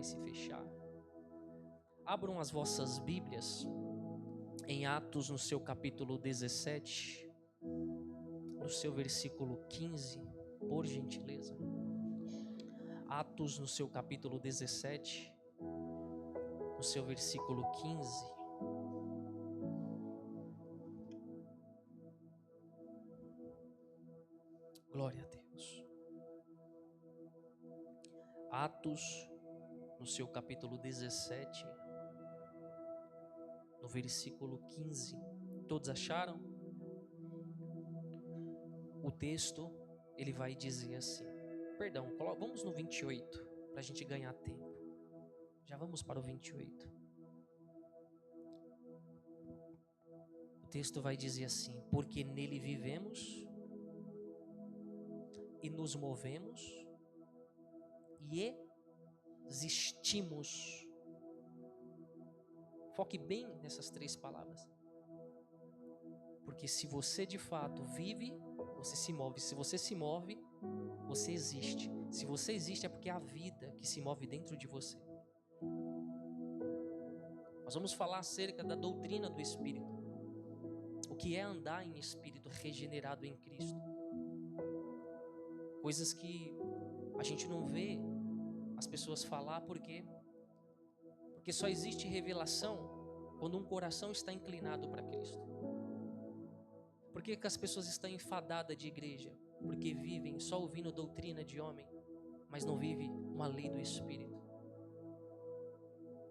se fechar. Abram as vossas Bíblias em Atos, no seu capítulo 17, no seu versículo 15, por gentileza. Atos, no seu capítulo 17, no seu versículo 15. Glória a Deus. Atos, no seu capítulo 17, no versículo 15. Todos acharam? O texto, ele vai dizer assim. Perdão, vamos no 28, para a gente ganhar tempo. Já vamos para o 28. O texto vai dizer assim: porque nele vivemos e nos movemos e existimos. Foque bem nessas três palavras. Porque se você de fato vive, você se move. Se você se move, você existe. Se você existe é porque é a vida que se move dentro de você. Nós vamos falar acerca da doutrina do Espírito. O que é andar em Espírito regenerado em Cristo. Coisas que a gente não vê as pessoas falar porque só existe revelação quando um coração está inclinado para Cristo. Por que as pessoas estão enfadadas de igreja? Porque vivem só ouvindo doutrina de homem, mas não vive uma lei do Espírito.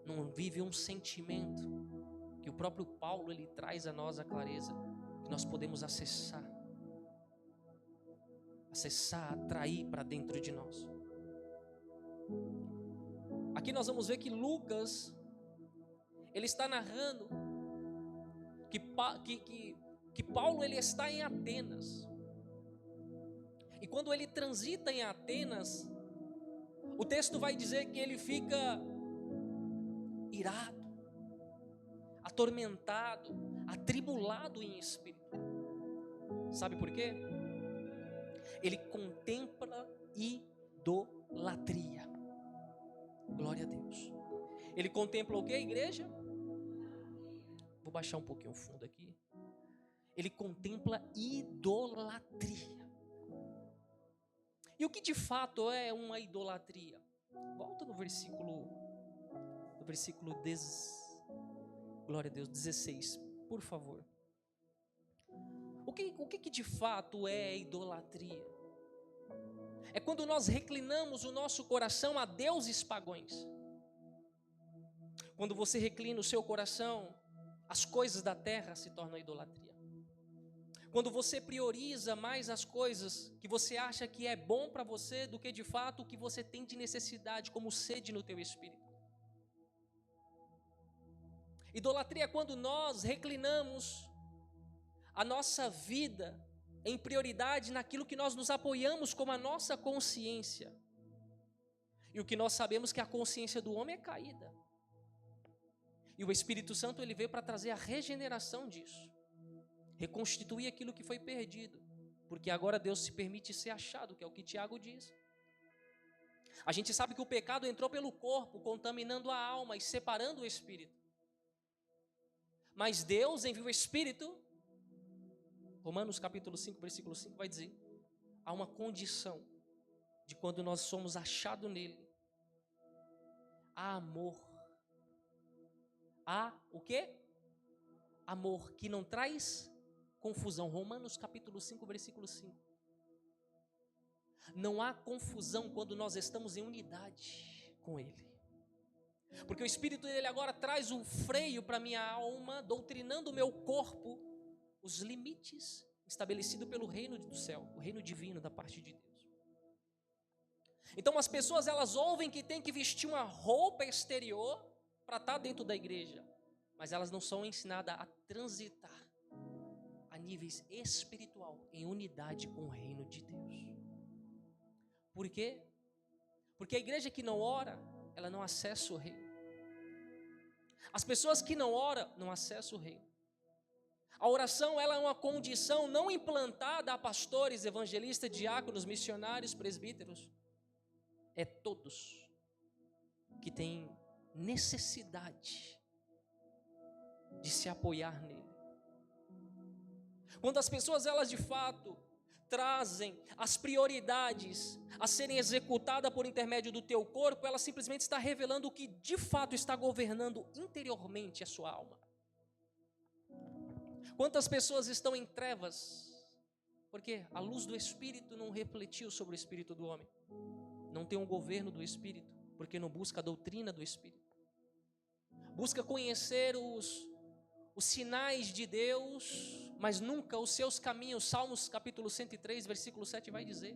Não vive um sentimento que o próprio Paulo ele traz a nós a clareza, que nós podemos acessar, atrair para dentro de nós. Aqui nós vamos ver que Lucas ele está narrando que Paulo ele está em Atenas. E quando ele transita em Atenas, o texto vai dizer que ele fica irado, atormentado, atribulado em espírito. Sabe por quê? Ele contempla idolatria. Glória a Deus. Ele contempla o que, igreja? Vou baixar um pouquinho o fundo aqui. Ele contempla idolatria. E o que de fato é uma idolatria? Volta no versículo glória a Deus, 16, por favor. O que de fato é idolatria? É quando nós reclinamos o nosso coração a deuses pagãos. Quando você reclina o seu coração, as coisas da terra se tornam idolatria. Quando você prioriza mais as coisas que você acha que é bom para você do que de fato o que você tem de necessidade, como sede no teu espírito. Idolatria é quando nós reclinamos a nossa vida em prioridade naquilo que nós nos apoiamos como a nossa consciência. E o que nós sabemos que a consciência do homem é caída. E o Espírito Santo ele veio para trazer a regeneração disso. Reconstituir aquilo que foi perdido. Porque agora Deus se permite ser achado, que é o que Tiago diz. A gente sabe que o pecado entrou pelo corpo, contaminando a alma e separando o espírito. Mas Deus enviou o Espírito. Romanos capítulo 5, versículo 5 vai dizer: há uma condição de quando nós somos achados nele. Há amor. Há o quê? Amor que não traz confusão. Romanos capítulo 5, versículo 5. Não há confusão quando nós estamos em unidade com Ele. Porque o Espírito dele agora traz um freio para minha alma, doutrinando o meu corpo, os limites estabelecidos pelo reino do céu, o reino divino da parte de Deus. Então as pessoas elas ouvem que tem que vestir uma roupa exterior para estar dentro da igreja, mas elas não são ensinadas a transitar a níveis espiritual, em unidade com o reino de Deus. Por quê? Porque a igreja que não ora, ela não acessa o reino. As pessoas que não oram, não acessam o reino. A oração ela é uma condição não implantada a pastores, evangelistas, diáconos, missionários, presbíteros. É todos que tem necessidade de se apoiar nele. Quando as pessoas, elas de fato trazem as prioridades a serem executadas por intermédio do teu corpo, ela simplesmente está revelando o que de fato está governando interiormente a sua alma. Quantas pessoas estão em trevas, porque a luz do Espírito não refletiu sobre o Espírito do homem, não tem um governo do Espírito, porque não busca a doutrina do Espírito, busca conhecer os sinais de Deus, mas nunca os seus caminhos. Salmos capítulo 103, versículo 7 vai dizer: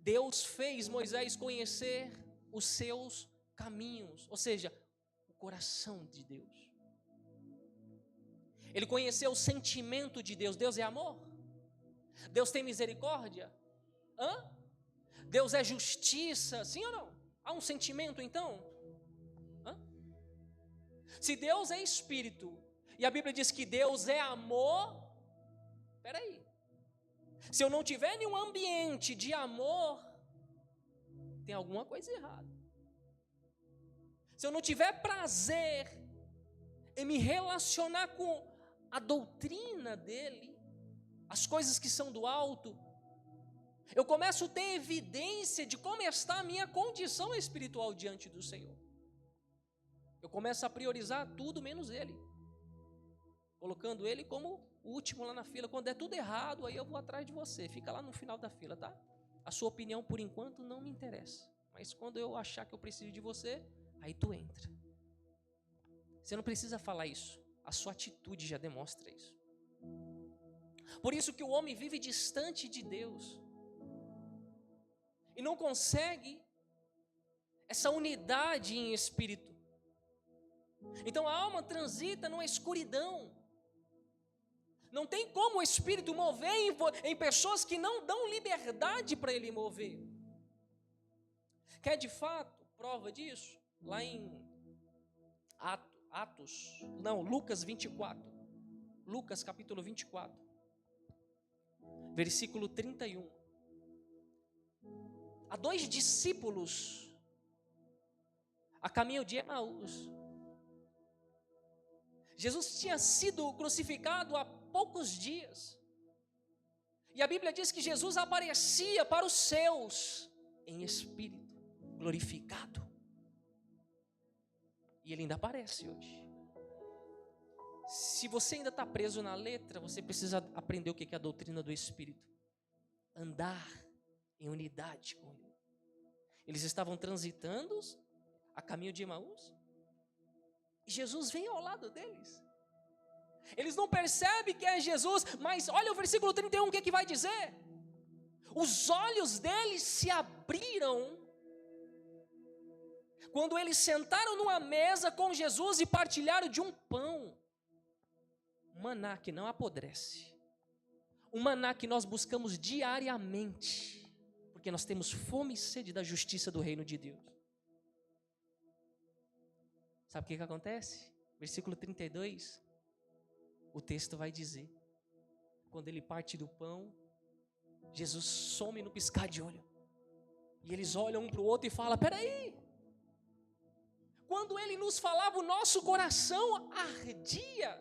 Deus fez Moisés conhecer os seus caminhos, ou seja, o coração de Deus. Ele conheceu o sentimento de Deus. Deus é amor? Deus tem misericórdia? Deus é justiça? Sim ou não? Há um sentimento então? Se Deus é Espírito, e a Bíblia diz que Deus é amor, espera aí, se eu não tiver nenhum ambiente de amor, tem alguma coisa errada. Se eu não tiver prazer em me relacionar com a doutrina dele, as coisas que são do alto, eu começo a ter evidência de como está a minha condição espiritual diante do Senhor. Eu começo a priorizar tudo menos ele, colocando ele como o último lá na fila. Quando é tudo errado, aí eu vou atrás de você, fica lá no final da fila, tá? A sua opinião por enquanto não me interessa, mas quando eu achar que eu preciso de você, aí tu entra. Você não precisa falar isso, a sua atitude já demonstra isso. Por isso que o homem vive distante de Deus e não consegue essa unidade em espírito. Então a alma transita numa escuridão. Não tem como o Espírito mover em pessoas que não dão liberdade para ele mover. Quer de fato prova disso? Lá em Lucas 24. Lucas capítulo 24. Versículo 31. Há 2 discípulos a caminho de Emaús. Jesus tinha sido crucificado há poucos dias. E a Bíblia diz que Jesus aparecia para os seus em espírito, glorificado. E ele ainda aparece hoje. Se você ainda está preso na letra, você precisa aprender o que é a doutrina do Espírito. Andar em unidade com ele. Eles estavam transitando a caminho de Emaús. E Jesus vem ao lado deles. Eles não percebem que é Jesus, mas olha o versículo 31, o que vai dizer? Os olhos deles se abriram quando eles sentaram numa mesa com Jesus e partilharam de um pão. Um maná que não apodrece. Um maná que nós buscamos diariamente, porque nós temos fome e sede da justiça do reino de Deus. Sabe o que acontece? Versículo 32, o texto vai dizer: quando ele parte do pão, Jesus some no piscar de olho. E eles olham um para o outro e falam: peraí, quando ele nos falava, o nosso coração ardia.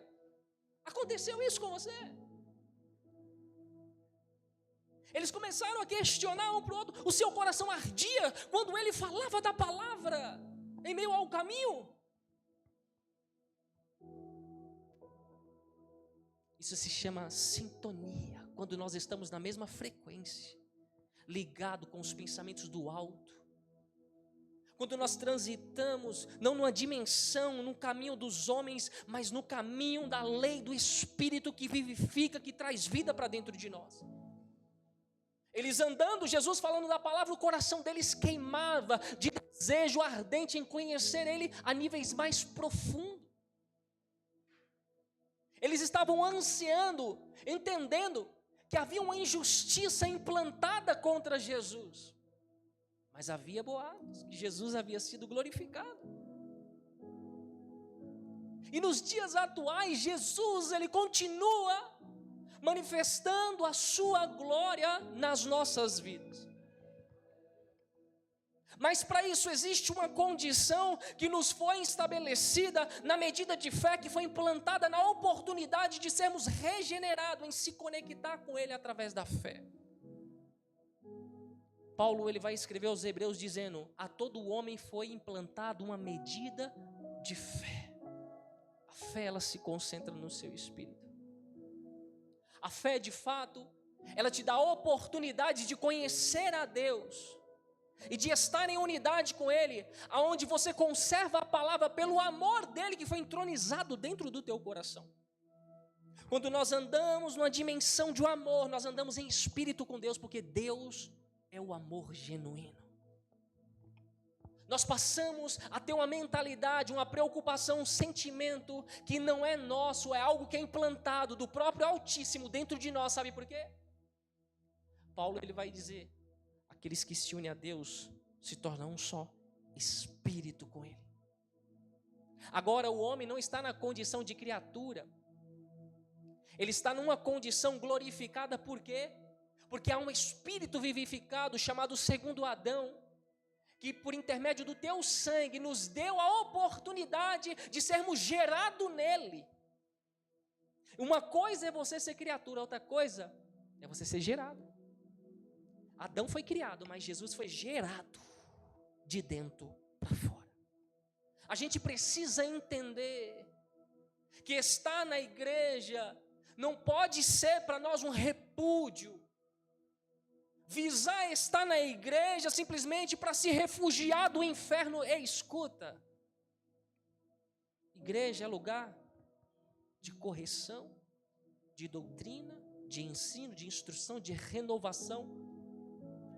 Aconteceu isso com você? Eles começaram a questionar um para o outro. O seu coração ardia quando ele falava da palavra em meio ao caminho? Isso se chama sintonia, quando nós estamos na mesma frequência, ligado com os pensamentos do alto. Quando nós transitamos, não numa dimensão, no caminho dos homens, mas no caminho da lei do Espírito que vivifica, que traz vida para dentro de nós. Eles andando, Jesus falando da palavra, o coração deles queimava de desejo ardente em conhecer Ele a níveis mais profundos. Eles estavam ansiando, entendendo que havia uma injustiça implantada contra Jesus. Mas havia boatos que Jesus havia sido glorificado. E nos dias atuais, Jesus, ele continua manifestando a sua glória nas nossas vidas. Mas para isso existe uma condição que nos foi estabelecida na medida de fé que foi implantada na oportunidade de sermos regenerados, em se conectar com Ele através da fé. Paulo ele vai escrever aos Hebreus dizendo: a todo homem foi implantado uma medida de fé. A fé ela se concentra no seu espírito. A fé de fato, ela te dá a oportunidade de conhecer a Deus e de estar em unidade com Ele, aonde você conserva a palavra pelo amor dEle que foi entronizado dentro do teu coração. Quando nós andamos numa dimensão de um amor, nós andamos em espírito com Deus, porque Deus é o amor genuíno. Nós passamos a ter uma mentalidade, uma preocupação, um sentimento que não é nosso, é algo que é implantado do próprio Altíssimo dentro de nós, sabe por quê? Paulo ele vai dizer: aqueles que se unem a Deus se tornam um só espírito com Ele. Agora o homem não está na condição de criatura, ele está numa condição glorificada, por quê? Porque há um espírito vivificado chamado segundo Adão, que por intermédio do teu sangue nos deu a oportunidade de sermos gerados nele. Uma coisa é você ser criatura, outra coisa é você ser gerado. Adão foi criado, mas Jesus foi gerado de dentro para fora. A gente precisa entender que estar na igreja não pode ser para nós um repúdio. Visar estar na igreja simplesmente para se refugiar do inferno. Ei, escuta. Igreja é lugar de correção, de doutrina, de ensino, de instrução, de renovação,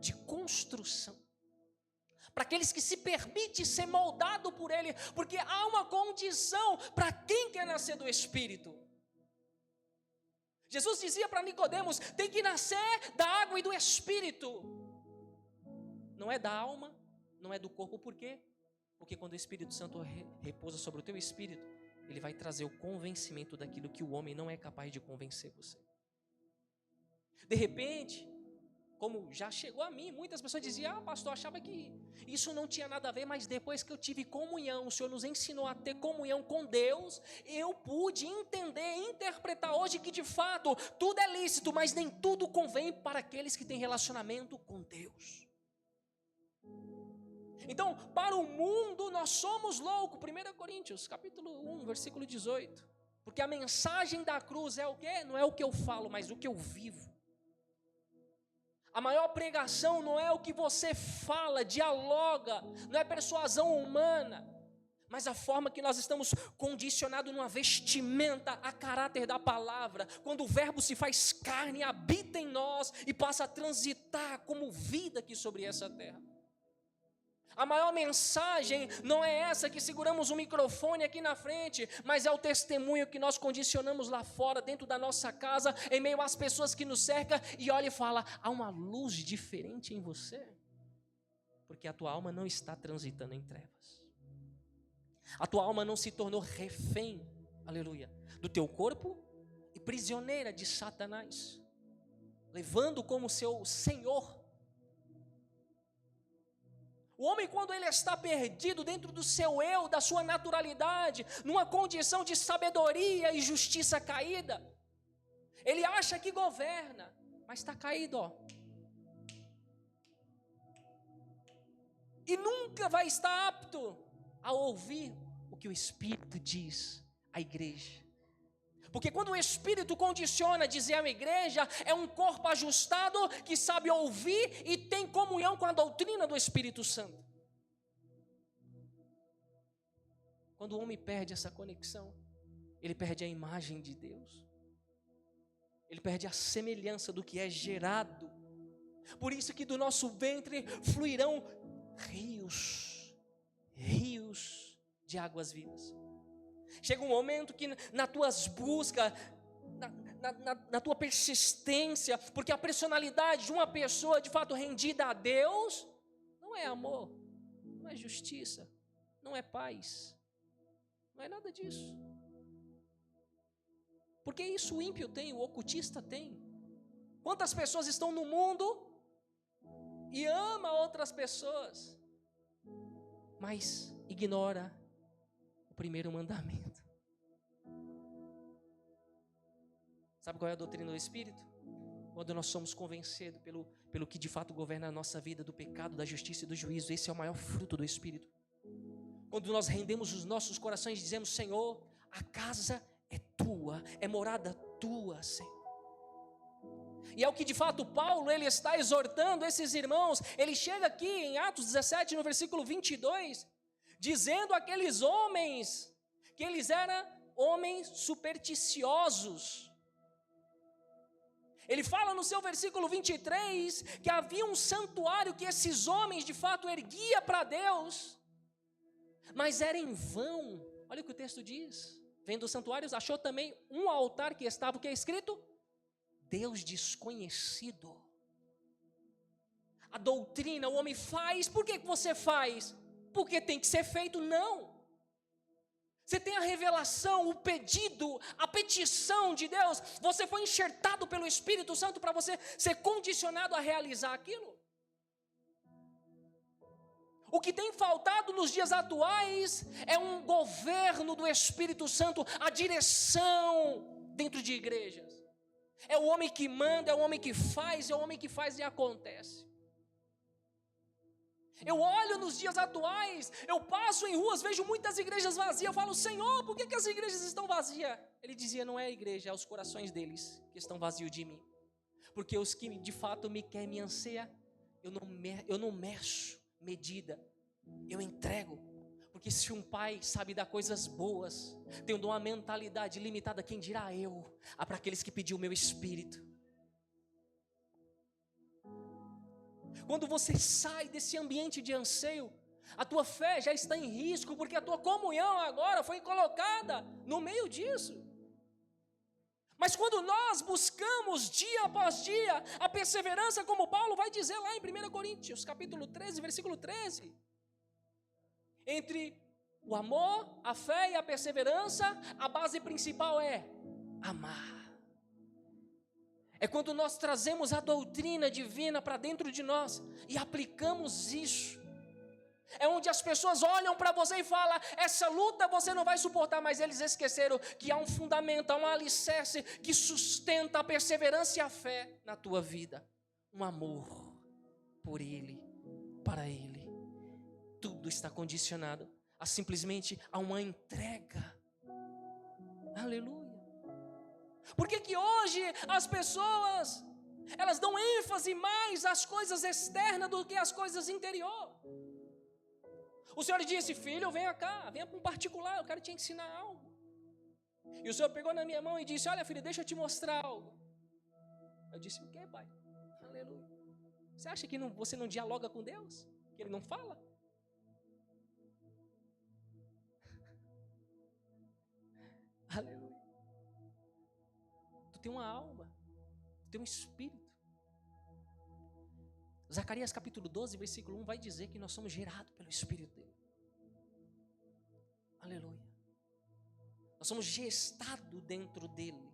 de construção. Para aqueles que se permitem ser moldados por Ele, porque há uma condição para quem quer nascer do Espírito. Jesus dizia para Nicodemos: tem que nascer da água e do Espírito. Não é da alma, não é do corpo. Por quê? Porque quando o Espírito Santo repousa sobre o teu espírito, ele vai trazer o convencimento daquilo que o homem não é capaz de convencer você. De repente, como já chegou a mim, muitas pessoas diziam: pastor, achava que isso não tinha nada a ver, mas depois que eu tive comunhão, o Senhor nos ensinou a ter comunhão com Deus, eu pude entender, interpretar hoje que de fato tudo é lícito, mas nem tudo convém para aqueles que têm relacionamento com Deus. Então, para o mundo nós somos loucos. 1 Coríntios, capítulo 1, versículo 18. Porque a mensagem da cruz é o quê? Não é o que eu falo, mas o que eu vivo. A maior pregação não é o que você fala, dialoga, não é persuasão humana, mas a forma que nós estamos condicionados numa vestimenta a caráter da palavra, quando o verbo se faz carne, habita em nós e passa a transitar como vida aqui sobre essa terra. A maior mensagem não é essa que seguramos um microfone aqui na frente, mas é o testemunho que nós condicionamos lá fora, dentro da nossa casa, em meio às pessoas que nos cercam, e olha e fala: há uma luz diferente em você, porque a tua alma não está transitando em trevas. A tua alma não se tornou refém, aleluia, do teu corpo e prisioneira de Satanás, levando como seu senhor. O homem, quando ele está perdido dentro do seu eu, da sua naturalidade, numa condição de sabedoria e justiça caída, ele acha que governa, mas está caído, ó. E nunca vai estar apto a ouvir o que o Espírito diz à igreja. Porque quando o Espírito condiciona dizer a uma igreja, é um corpo ajustado que sabe ouvir e tem comunhão com a doutrina do Espírito Santo. Quando o homem perde essa conexão, ele perde a imagem de Deus. Ele perde a semelhança do que é gerado. Por isso que do nosso ventre fluirão rios de águas vivas. Chega um momento que nas tuas buscas, na tua persistência, porque a personalidade de uma pessoa de fato rendida a Deus, não é amor, não é justiça, não é paz, não é nada disso. Porque isso o ímpio tem, o ocultista tem. Quantas pessoas estão no mundo e ama outras pessoas, mas ignora o primeiro mandamento. Sabe qual é a doutrina do Espírito? Quando nós somos convencidos pelo que de fato governa a nossa vida, do pecado, da justiça e do juízo. Esse é o maior fruto do Espírito. Quando nós rendemos os nossos corações e dizemos: Senhor, a casa é tua, é morada tua, Senhor. E é o que de fato Paulo, ele está exortando esses irmãos. Ele chega aqui em Atos 17, no versículo 22, dizendo àqueles homens que eles eram homens supersticiosos. Ele fala no seu versículo 23 que havia um santuário que esses homens de fato erguiam para Deus, mas era em vão. Olha o que o texto diz: vendo os santuários, achou também um altar que estava, o que é escrito? Deus desconhecido. A doutrina, o homem faz. Por que você faz? Porque tem que ser feito? Não. Você tem a revelação, o pedido, a petição de Deus. Você foi enxertado pelo Espírito Santo para você ser condicionado a realizar aquilo. O que tem faltado nos dias atuais é um governo do Espírito Santo, a direção dentro de igrejas. É o homem que manda, é o homem que faz, é o homem que faz e acontece. Eu olho nos dias atuais, eu passo em ruas, vejo muitas igrejas vazias, eu falo: Senhor, por que as igrejas estão vazias? Ele dizia: não é a igreja, é os corações deles que estão vazios de mim. Porque os que de fato me querem, me anseia, eu não meço medida, eu entrego. Porque se um pai sabe dar coisas boas, tendo uma mentalidade limitada, quem dirá eu? Para aqueles que pediu o meu espírito. Quando você sai desse ambiente de anseio, a tua fé já está em risco, porque a tua comunhão agora foi colocada no meio disso. Mas quando nós buscamos dia após dia a perseverança, como Paulo vai dizer lá em 1 Coríntios, capítulo 13, versículo 13, entre o amor, a fé e a perseverança, a base principal é amar. É quando nós trazemos a doutrina divina para dentro de nós e aplicamos isso. É onde as pessoas olham para você e falam: essa luta você não vai suportar. Mas eles esqueceram que há um fundamento, há um alicerce que sustenta a perseverança e a fé na tua vida. Um amor por Ele, para Ele. Tudo está condicionado a simplesmente a uma entrega. Aleluia. Por que hoje as pessoas, elas dão ênfase mais às coisas externas do que às coisas interior? O Senhor disse: filho, venha cá, venha para um particular, eu quero te ensinar algo. E o Senhor pegou na minha mão e disse: olha, filho, deixa eu te mostrar algo. Eu disse: o que, pai? Aleluia. Você acha que você não dialoga com Deus? Que Ele não fala? Aleluia. Tu tem uma alma, tu tem um espírito. Zacarias capítulo 12, versículo 1 vai dizer que nós somos gerados pelo Espírito dele. Aleluia. Nós somos gestados dentro dele.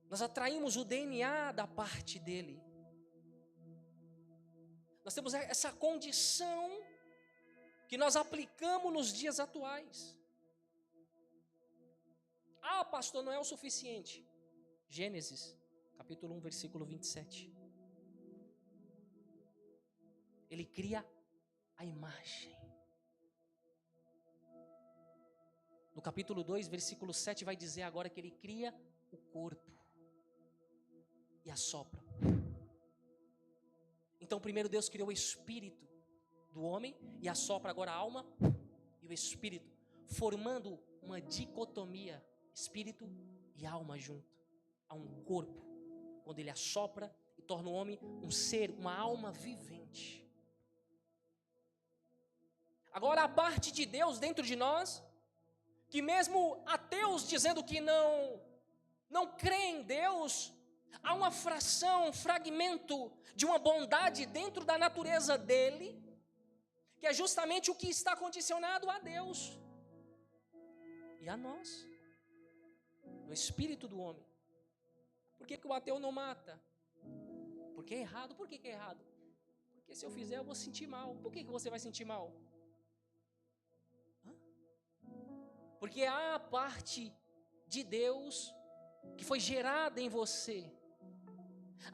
Nós atraímos o DNA da parte dele. Nós temos essa condição que nós aplicamos nos dias atuais. Ah, pastor, não é o suficiente. Gênesis, capítulo 1, versículo 27. Ele cria a imagem. No capítulo 2, versículo 7, vai dizer agora que ele cria o corpo e assopra. Então, primeiro Deus criou o espírito do homem e assopra agora a alma e o espírito, formando uma dicotomia, espírito e alma junto. Há um corpo, quando ele assopra e torna o homem um ser, uma alma vivente. Agora a parte de Deus dentro de nós, que mesmo ateus dizendo que não creem em Deus, há uma fração, um fragmento de uma bondade dentro da natureza dele, que é justamente o que está condicionado a Deus e a nós, no espírito do homem. Por que o ateu não mata? Porque é errado. Por que é errado? Porque Porque se eu fizer, eu vou sentir mal. Por que você vai sentir mal? Porque há a parte de Deus que foi gerada em você.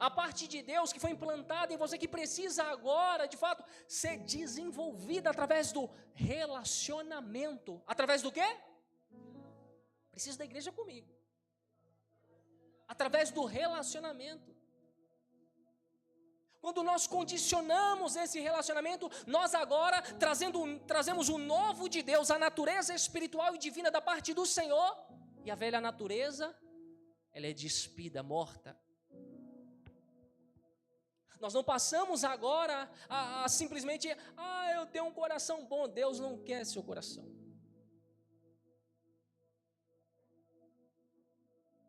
A parte de Deus que foi implantada em você, que precisa agora, de fato, ser desenvolvida através do relacionamento. Através do quê? Precisa da igreja comigo. Através do relacionamento. Quando nós condicionamos esse relacionamento, nós agora trazemos o novo de Deus, a natureza espiritual e divina da parte do Senhor, e a velha natureza, ela é despida, morta. Nós não passamos agora a simplesmente, eu tenho um coração bom. Deus não quer seu coração.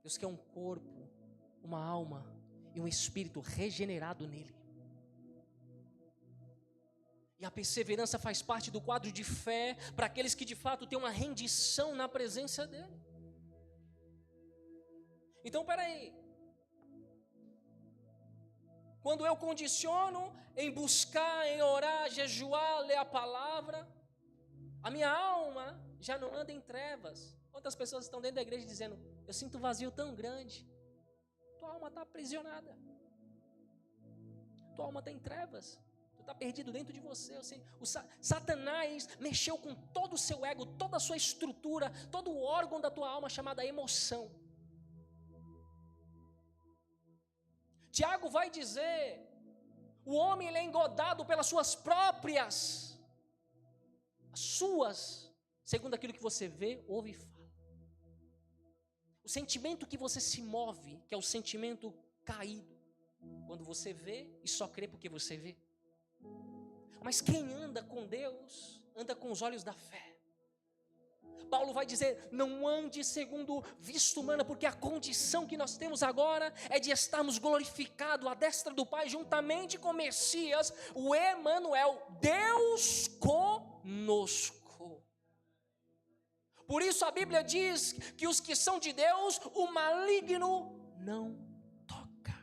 Deus quer um corpo, uma alma e um espírito regenerado nele. E a perseverança faz parte do quadro de fé para aqueles que de fato têm uma rendição na presença dele. Então, peraí. Quando eu condiciono em buscar, em orar, jejuar, ler a palavra, a minha alma já não anda em trevas. Quantas pessoas estão dentro da igreja dizendo, eu sinto um vazio tão grande. Tua alma está aprisionada. Tua alma está em trevas. Tu está perdido dentro de você. O Satanás mexeu com todo o seu ego, toda a sua estrutura, todo o órgão da tua alma chamada emoção. Tiago vai dizer, o homem ele é engodado pelas suas próprias, segundo aquilo que você vê, ouve e fala. O sentimento que você se move, que é o sentimento caído, quando você vê e só crê porque você vê. Mas quem anda com Deus, anda com os olhos da fé. Paulo vai dizer, não ande segundo vista humana, porque a condição que nós temos agora é de estarmos glorificados à destra do Pai, juntamente com Messias, o Emanuel, Deus conosco. Por isso a Bíblia diz que os que são de Deus, o maligno não toca,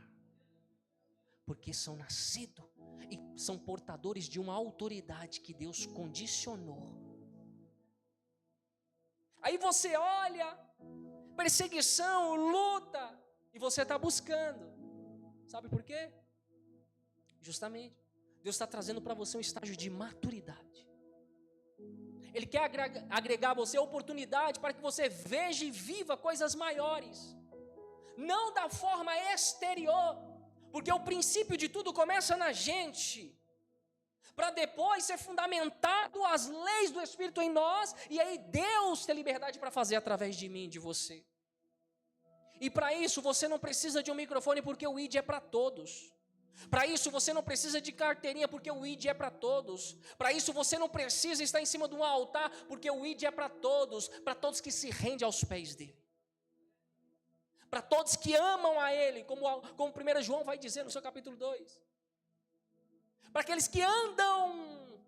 porque são nascidos e são portadores de uma autoridade que Deus condicionou. Aí você olha, perseguição, luta, e você está buscando. Sabe por quê? Justamente, Deus está trazendo para você um estágio de maturidade. Ele quer agregar a você a oportunidade para que você veja e viva coisas maiores. Não da forma exterior, porque o princípio de tudo começa na gente, para depois ser fundamentado as leis do Espírito em nós, e aí Deus ter liberdade para fazer através de mim, de você. E para isso você não precisa de um microfone, porque o ID é para todos. Para isso você não precisa de carteirinha, porque o ID é para todos. Para isso você não precisa estar em cima de um altar, porque o ID é para todos que se rendem aos pés dele. Para todos que amam a ele, como 1 João vai dizer no seu capítulo 2. Para aqueles que andam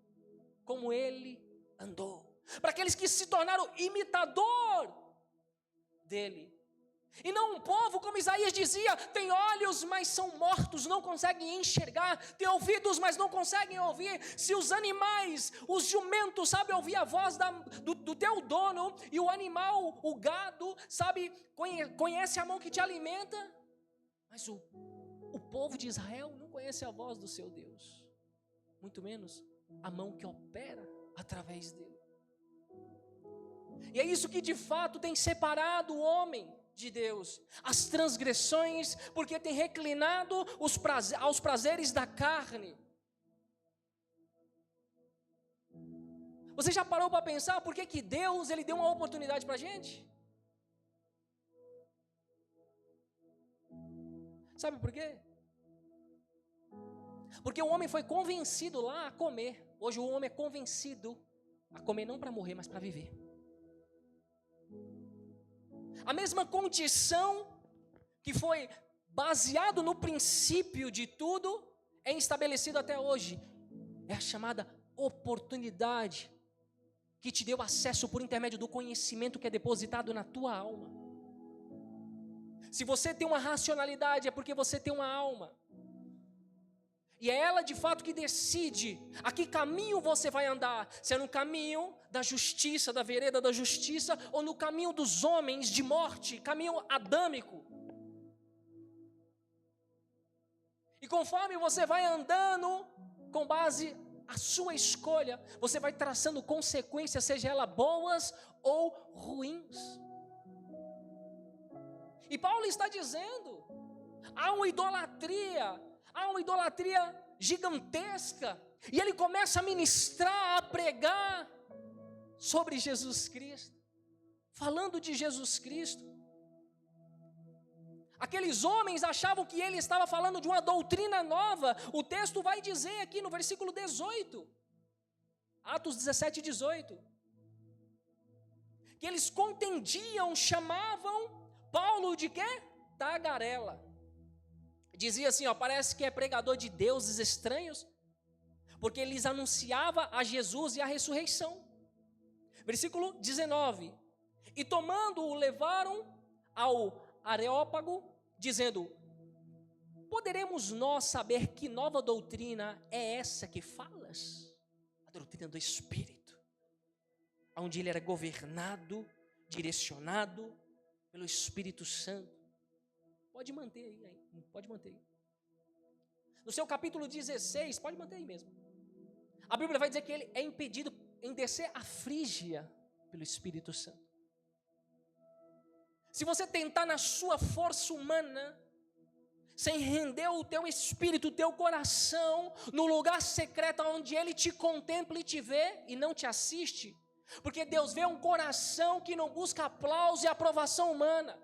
como ele andou. Para aqueles que se tornaram imitador dele. E não um povo, como Isaías dizia, tem olhos, mas são mortos, não conseguem enxergar, tem ouvidos, mas não conseguem ouvir. Se os animais, os jumentos, sabem ouvir a voz do teu dono, e o animal, o gado, sabe, conhece a mão que te alimenta, mas o povo de Israel não conhece a voz do seu Deus, muito menos a mão que opera através dele. E é isso que de fato tem separado o homem de Deus, as transgressões, porque tem reclinado aos prazeres da carne. Você já parou para pensar por que Deus ele deu uma oportunidade para a gente? Sabe por quê? Porque o homem foi convencido lá a comer. Hoje o homem é convencido a comer não para morrer, mas para viver. A mesma condição que foi baseado no princípio de tudo é estabelecido até hoje. É a chamada oportunidade que te deu acesso por intermédio do conhecimento que é depositado na tua alma. Se você tem uma racionalidade é porque você tem uma alma. E é ela de fato que decide a que caminho você vai andar. Se é no caminho da justiça, da vereda da justiça, ou no caminho dos homens de morte, caminho adâmico. E conforme você vai andando com base a sua escolha, você vai traçando consequências, seja elas boas ou ruins. E Paulo está dizendo, há uma idolatria gigantesca, e ele começa a ministrar, a pregar sobre Jesus Cristo, falando de Jesus Cristo. Aqueles homens achavam que ele estava falando de uma doutrina nova. O texto vai dizer aqui no versículo 18, Atos 17, 18, que eles contendiam, chamavam Paulo de quê? Tagarela. Dizia assim, parece que é pregador de deuses estranhos, porque ele lhes anunciava a Jesus e a ressurreição. Versículo 19, e tomando-o levaram ao Areópago, dizendo, poderemos nós saber que nova doutrina é essa que falas? A doutrina do Espírito, onde ele era governado, direcionado pelo Espírito Santo. Pode manter aí, pode manter aí. No seu capítulo 16, pode manter aí mesmo. A Bíblia vai dizer que ele é impedido em descer a Frígia pelo Espírito Santo. Se você tentar na sua força humana, sem render o teu espírito, o teu coração, no lugar secreto onde Ele te contempla e te vê e não te assiste, porque Deus vê um coração que não busca aplauso e aprovação humana.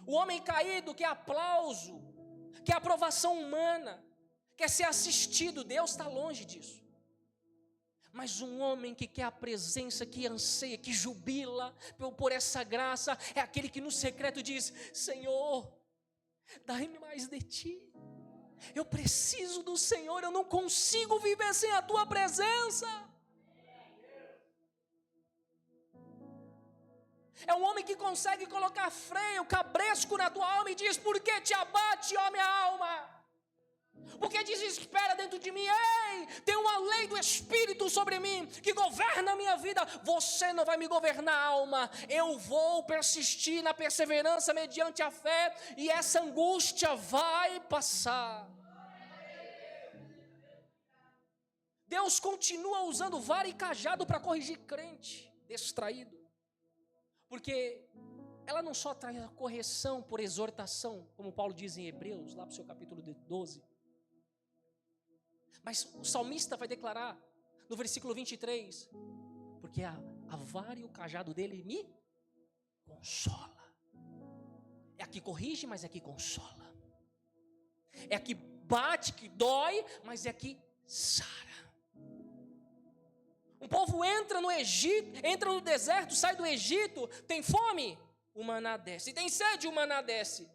O homem caído quer aplauso, quer aprovação humana, quer ser assistido. Deus está longe disso. Mas um homem que quer a presença, que anseia, que jubila por essa graça, é aquele que no secreto diz, Senhor, dai-me mais de Ti. Eu preciso do Senhor, eu não consigo viver sem a Tua presença. É um homem que consegue colocar freio, cabresco na tua alma e diz, por que te abate, ó minha alma? Porque desespera dentro de mim. Ei, tem uma lei do Espírito sobre mim, que governa a minha vida. Você não vai me governar, alma. Eu vou persistir na perseverança mediante a fé, e essa angústia vai passar. Deus continua usando vara e cajado para corrigir crente distraído. Porque ela não só traz a correção por exortação, como Paulo diz em Hebreus, lá para o seu capítulo 12. Mas o salmista vai declarar no versículo 23, porque a vara e o cajado dele me consola. É a que corrige, mas é a que consola. É a que bate, que dói, mas é a que sara. Um povo entra no Egito, entra no deserto, sai do Egito, tem fome, o maná desce. Tem sede, o maná desce.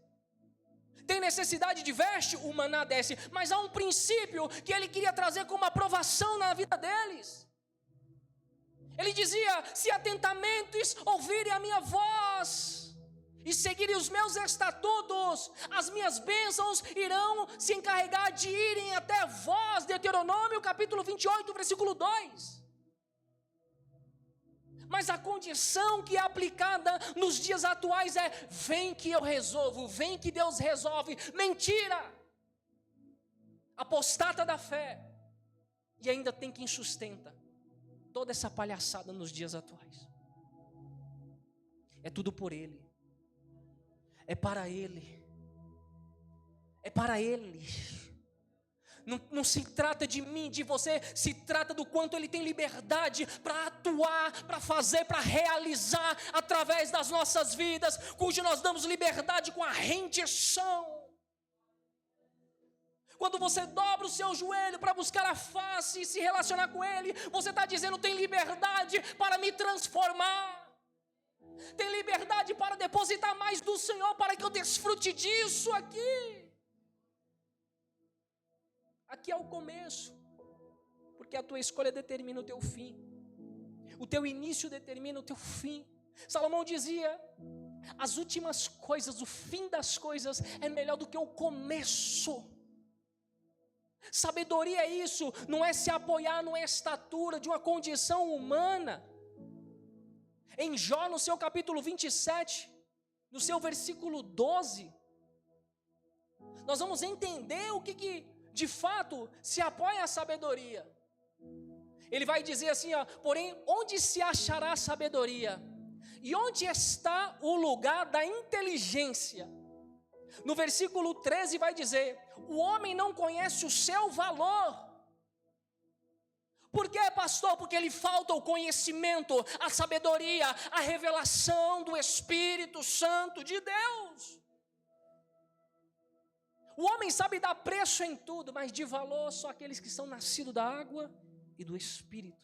Tem necessidade de veste, o maná desce. Mas há um princípio que ele queria trazer como aprovação na vida deles. Ele dizia, se atentamente ouvirem a minha voz e seguirem os meus estatutos, as minhas bênçãos irão se encarregar de irem até vós. Deuteronômio capítulo 28, versículo 2. Mas a condição que é aplicada nos dias atuais é, vem que eu resolvo, vem que Deus resolve. Mentira! Apostata da fé. E ainda tem quem sustenta toda essa palhaçada nos dias atuais. É tudo por Ele. É para Ele. É para Ele. Não se trata de mim, de você, se trata do quanto Ele tem liberdade para atuar, para fazer, para realizar através das nossas vidas, cujo nós damos liberdade com a rendição. Quando você dobra o seu joelho para buscar a face e se relacionar com Ele, você está dizendo, tem liberdade para me transformar, tem liberdade para depositar mais do Senhor, para que eu desfrute disso aqui. Aqui é o começo, porque a tua escolha determina o teu fim, o teu início determina o teu fim. Salomão dizia, as últimas coisas, o fim das coisas é melhor do que o começo. Sabedoria é isso, não é se apoiar numa estatura de uma condição humana. Em Jó, no seu capítulo 27, no seu versículo 12, nós vamos entender o que de fato se apoia a sabedoria. Ele vai dizer assim, porém, onde se achará sabedoria? E onde está o lugar da inteligência? No versículo 13 vai dizer, o homem não conhece o seu valor. Por quê, pastor? Porque lhe falta o conhecimento, a sabedoria, a revelação do Espírito Santo de Deus. O homem sabe dar preço em tudo, mas de valor só aqueles que são nascidos da água e do Espírito,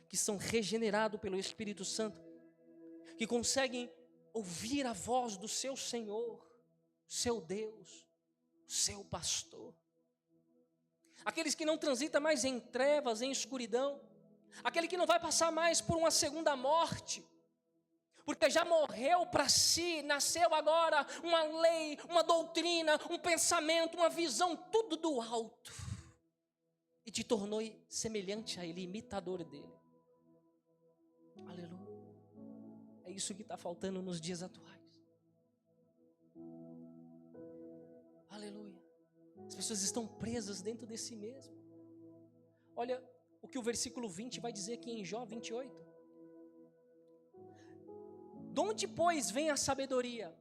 que são regenerados pelo Espírito Santo, que conseguem ouvir a voz do seu Senhor, seu Deus, seu pastor. Aqueles que não transitam mais em trevas, em escuridão, aquele que não vai passar mais por uma segunda morte, porque já morreu para si, nasceu agora uma lei, uma doutrina, um pensamento, uma visão, tudo do alto, e te tornou semelhante a Ele, imitador dele. Aleluia. É isso que está faltando nos dias atuais. Aleluia. As pessoas estão presas dentro de si mesmo. Olha o que o versículo 20 vai dizer aqui em Jó 28. De onde, pois, vem a sabedoria?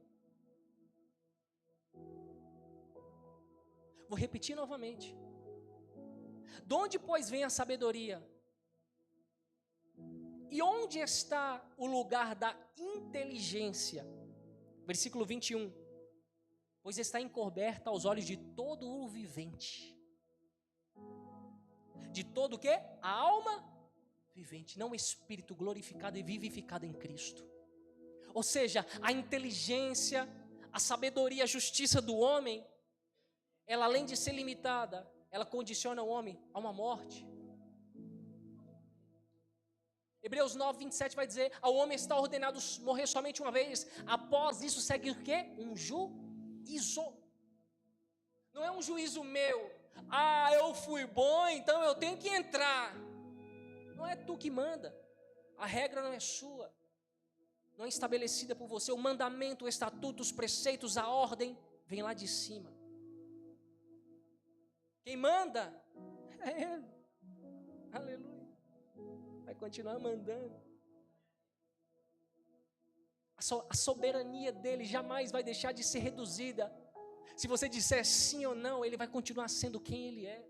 Vou repetir novamente. De onde, pois, vem a sabedoria? E onde está o lugar da inteligência? Versículo 21. Pois está encoberta aos olhos de todo o vivente. De todo o quê? A alma vivente, não o espírito glorificado e vivificado em Cristo. Ou seja, a inteligência, a sabedoria, a justiça do homem, ela além de ser limitada, ela condiciona o homem a uma morte. Hebreus 9, 27 vai dizer, ao homem está ordenado morrer somente uma vez, após isso segue o quê? Um juízo. Não é um juízo meu, eu fui bom, então eu tenho que entrar. Não é tu que manda, a regra não é sua, não é estabelecida por você, o mandamento, o estatuto, os preceitos, a ordem, vem lá de cima. Quem manda é Ele. Aleluia. Vai continuar mandando. A soberania dele jamais vai deixar de ser reduzida. Se você disser sim ou não, ele vai continuar sendo quem ele é.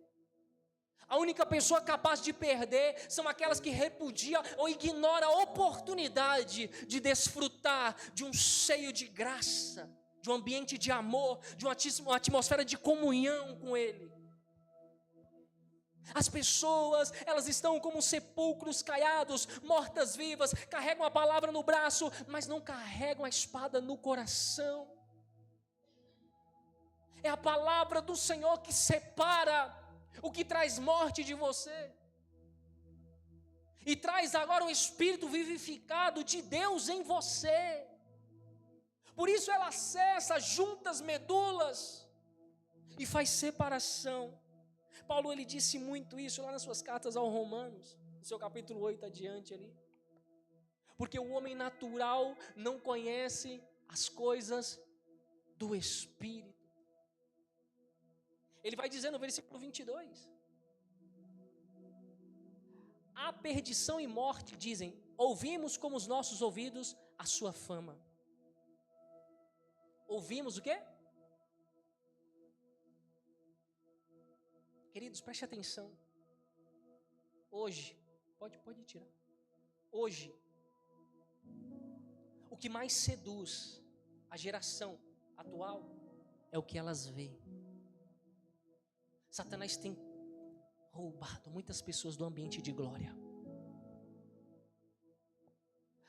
A única pessoa capaz de perder são aquelas que repudiam ou ignoram a oportunidade de desfrutar de um seio de graça, de um ambiente de amor, de uma atmosfera de comunhão com ele. As pessoas, elas estão como sepulcros caiados, mortas vivas, carregam a palavra no braço, mas não carregam a espada no coração. É a palavra do Senhor que separa o que traz morte de você e traz agora o Espírito vivificado de Deus em você. Por isso ela acessa, junta as medulas e faz separação. Paulo, ele disse muito isso lá nas suas cartas aos Romanos, no seu capítulo 8 adiante ali. Porque o homem natural não conhece as coisas do Espírito. Ele vai dizer no versículo 22. A perdição e morte, dizem, ouvimos com os nossos ouvidos a sua fama. Ouvimos o quê? Queridos, preste atenção. Hoje, pode tirar. Hoje, o que mais seduz a geração atual é o que elas veem. Satanás tem roubado muitas pessoas do ambiente de glória.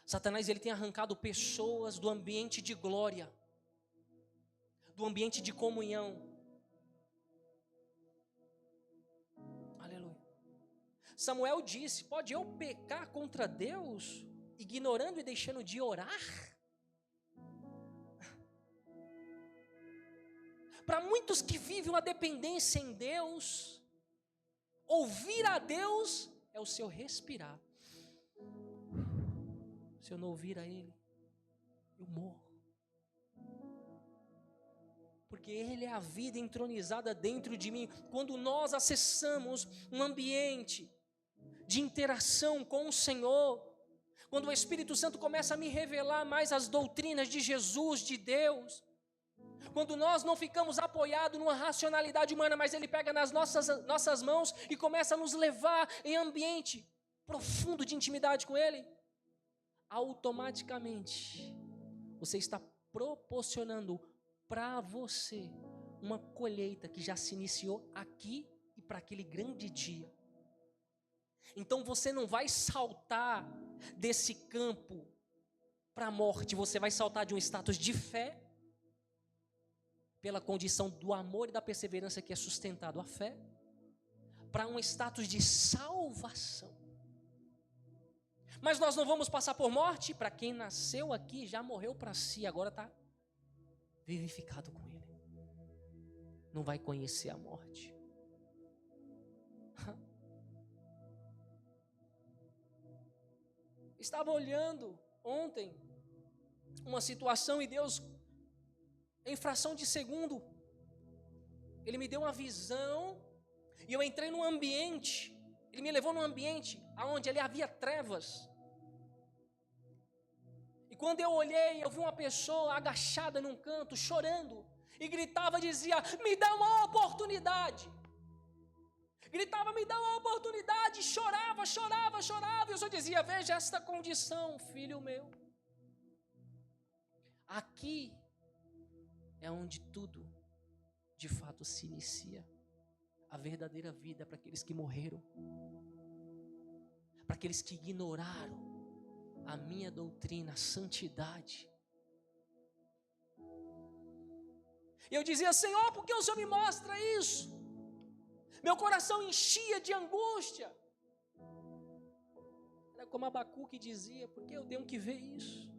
Satanás, ele tem arrancado pessoas do ambiente de glória, do ambiente de comunhão. Samuel disse, pode eu pecar contra Deus, ignorando e deixando de orar? Para muitos que vivem uma dependência em Deus, ouvir a Deus é o seu respirar. Se eu não ouvir a Ele, eu morro. Porque Ele é a vida entronizada dentro de mim. Quando nós acessamos um ambiente de interação com o Senhor, quando o Espírito Santo começa a me revelar mais as doutrinas de Jesus, de Deus, quando nós não ficamos apoiados numa racionalidade humana, mas Ele pega nas nossas mãos e começa a nos levar em ambiente profundo de intimidade com Ele, automaticamente você está proporcionando para você uma colheita que já se iniciou aqui e para aquele grande dia. Então você não vai saltar desse campo para a morte, você vai saltar de um status de fé, pela condição do amor e da perseverança que é sustentado a fé, para um status de salvação. Mas nós não vamos passar por morte. Para quem nasceu aqui, já morreu para si, agora está vivificado com Ele. Não vai conhecer a morte. Estava olhando ontem uma situação e Deus, em fração de segundo, Ele me deu uma visão e eu entrei num ambiente. Ele me levou num ambiente onde ali havia trevas. E quando eu olhei, eu vi uma pessoa agachada num canto, chorando, e gritava, dizia: me dá uma oportunidade. Gritava: me dá uma oportunidade. Chorava. E eu só dizia: veja esta condição, filho meu. Aqui é onde tudo de fato se inicia. A verdadeira vida para aqueles que morreram, para aqueles que ignoraram a minha doutrina, a santidade. E eu dizia: Senhor, por que o Senhor me mostra isso? Meu coração enchia de angústia. Era como Abacuque dizia: por que eu tenho que ver isso?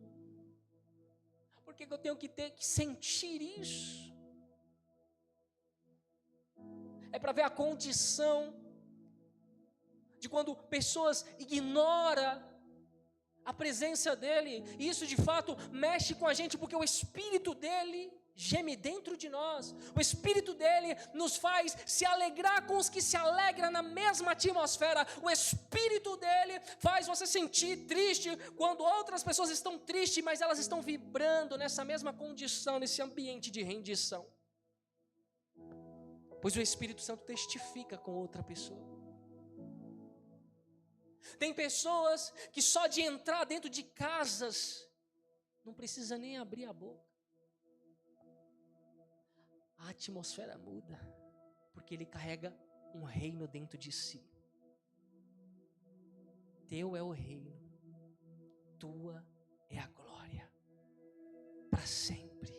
Por que eu tenho que sentir isso? É para ver a condição de quando pessoas ignoram a presença dEle. E isso de fato mexe com a gente, porque o Espírito dEle geme dentro de nós. O Espírito dEle nos faz se alegrar com os que se alegram na mesma atmosfera. O Espírito dEle faz você sentir triste quando outras pessoas estão tristes, mas elas estão vibrando nessa mesma condição, nesse ambiente de rendição. Pois o Espírito Santo testifica com outra pessoa. Tem pessoas que só de entrar dentro de casas não precisa nem abrir a boca. A atmosfera muda, porque ele carrega um reino dentro de si. Teu é o reino, tua é a glória, para sempre,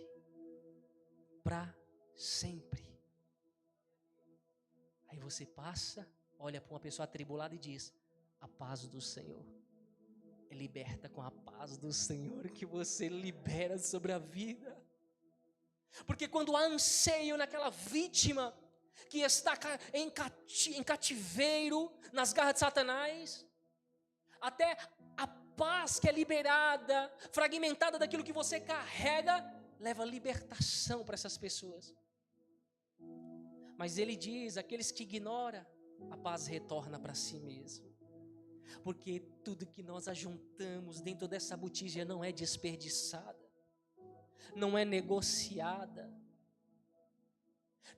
para sempre. Aí você passa, olha para uma pessoa atribulada e diz: a paz do Senhor. Liberta com a paz do Senhor que você libera sobre a vida. Porque quando há anseio naquela vítima que está em cativeiro, nas garras de Satanás, até a paz que é liberada, fragmentada daquilo que você carrega, leva libertação para essas pessoas. Mas ele diz: aqueles que ignoram, a paz retorna para si mesmo. Porque tudo que nós ajuntamos dentro dessa botija não é desperdiçada, não é negociada.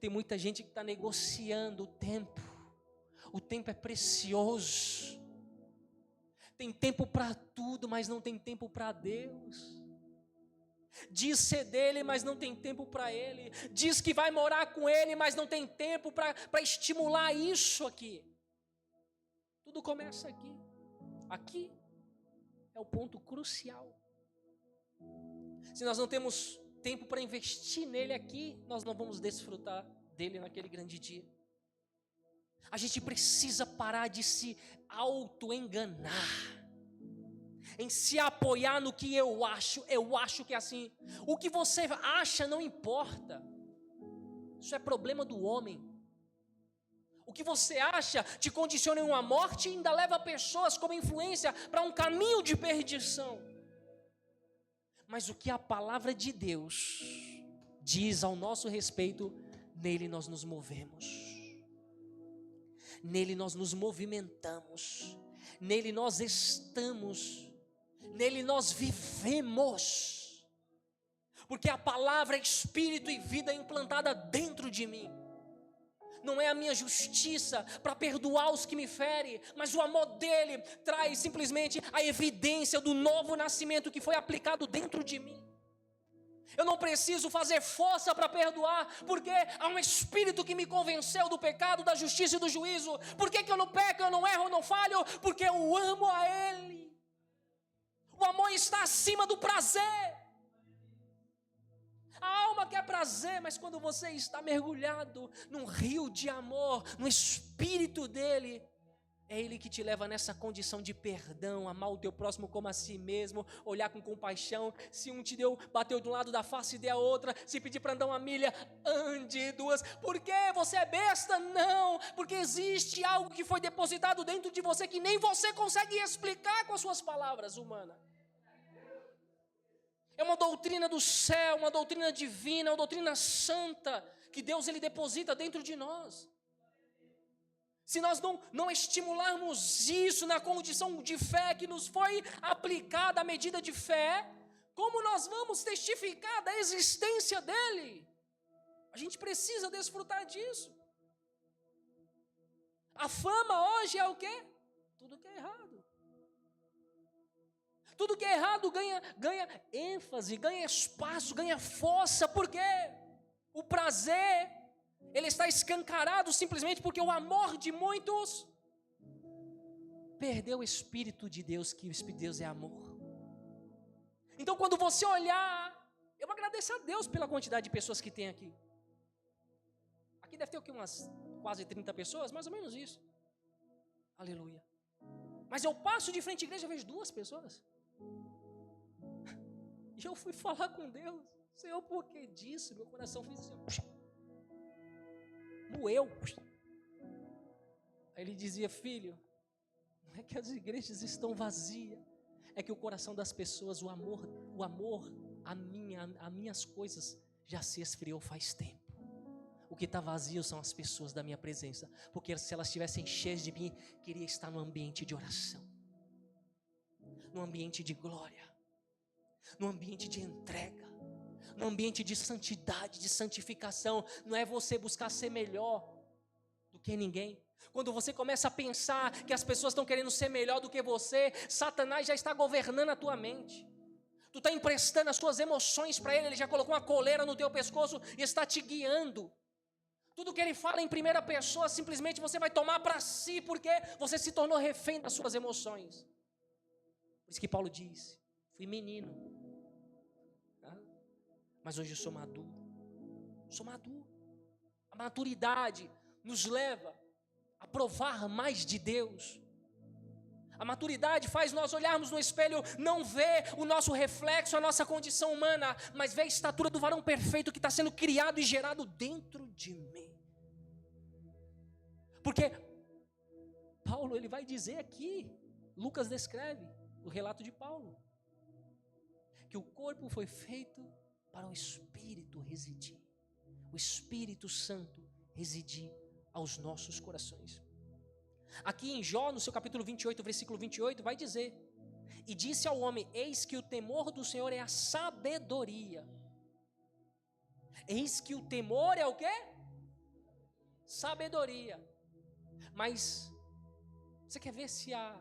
Tem muita gente que está negociando o tempo. O tempo é precioso. Tem tempo para tudo, mas não tem tempo para Deus. Diz ser dele, mas não tem tempo para ele. Diz que vai morar com ele, mas não tem tempo para estimular isso aqui. Tudo começa aqui. Aqui é o ponto crucial. Se nós não temos tempo para investir nele aqui, nós não vamos desfrutar dele naquele grande dia. A gente precisa parar de se auto-enganar, em se apoiar no que eu acho que é assim. O que você acha não importa. Isso é problema do homem. O que você acha te condiciona em uma morte e ainda leva pessoas como influência para um caminho de perdição. Mas o que a palavra de Deus diz ao nosso respeito, nele nós nos movemos, nele nós nos movimentamos, nele nós estamos, nele nós vivemos, porque a palavra é espírito e vida implantada dentro de mim. Não é a minha justiça para perdoar os que me ferem, mas o amor dele traz simplesmente a evidência do novo nascimento que foi aplicado dentro de mim. Eu não preciso fazer força para perdoar, porque há um Espírito que me convenceu do pecado, da justiça e do juízo. Por que eu não peco, eu não erro, eu não falho? Porque eu amo a Ele. O amor está acima do prazer. A alma quer prazer, mas quando você está mergulhado num rio de amor, no Espírito dele, é Ele que te leva nessa condição de perdão, amar o teu próximo como a si mesmo, olhar com compaixão. Se um te deu, bateu de um lado da face e dê a outra. Se pedir para andar uma milha, ande duas. Por quê? Você é besta? Não, porque existe algo que foi depositado dentro de você que nem você consegue explicar com as suas palavras humanas. É uma doutrina do céu, uma doutrina divina, uma doutrina santa, que Deus ele deposita dentro de nós. Se nós não estimularmos isso na condição de fé que nos foi aplicada à medida de fé, como nós vamos testificar da existência dele? A gente precisa desfrutar disso. A fama hoje é o quê? Tudo que é errado. Tudo que é errado ganha ênfase, ganha espaço, ganha força. Por quê? O prazer, ele está escancarado simplesmente porque o amor de muitos perdeu o Espírito de Deus, que o Espírito de Deus é amor. Então quando você olhar, eu agradeço a Deus pela quantidade de pessoas que tem aqui. Aqui deve ter o quê? Umas quase 30 pessoas, mais ou menos isso. Aleluia. Mas eu passo de frente à igreja e vejo 2 pessoas. E eu fui falar com Deus, Senhor, por que disso? Meu coração fez assim, moeu. Aí ele dizia, filho, não é que as igrejas estão vazias, é que o coração das pessoas, o amor a minhas coisas já se esfriou faz tempo. O que está vazio são as pessoas da minha presença, porque se elas estivessem cheias de mim, queria estar no ambiente de oração, no ambiente de glória, no ambiente de entrega, no ambiente de santidade, de santificação. Não é você buscar ser melhor do que ninguém. Quando você começa a pensar que as pessoas estão querendo ser melhor do que você, Satanás já está governando a tua mente. Tu está emprestando as tuas emoções para ele já colocou uma coleira no teu pescoço e está te guiando. Tudo que ele fala em primeira pessoa, simplesmente você vai tomar para si, porque você se tornou refém das suas emoções. Por isso que Paulo diz, fui menino, mas hoje eu sou maduro. A maturidade nos leva a provar mais de Deus. A maturidade faz nós olharmos no espelho, não ver o nosso reflexo, a nossa condição humana, mas ver a estatura do varão perfeito que está sendo criado e gerado dentro de mim. Porque Paulo, ele vai dizer aqui, Lucas descreve o relato de Paulo, que o corpo foi feito para o Espírito residir, o Espírito Santo residir aos nossos corações. Aqui em Jó, no seu capítulo 28, versículo 28, vai dizer, e disse ao homem, eis que o temor do Senhor é a sabedoria. Eis que o temor é o quê? Sabedoria. Mas, você quer ver se a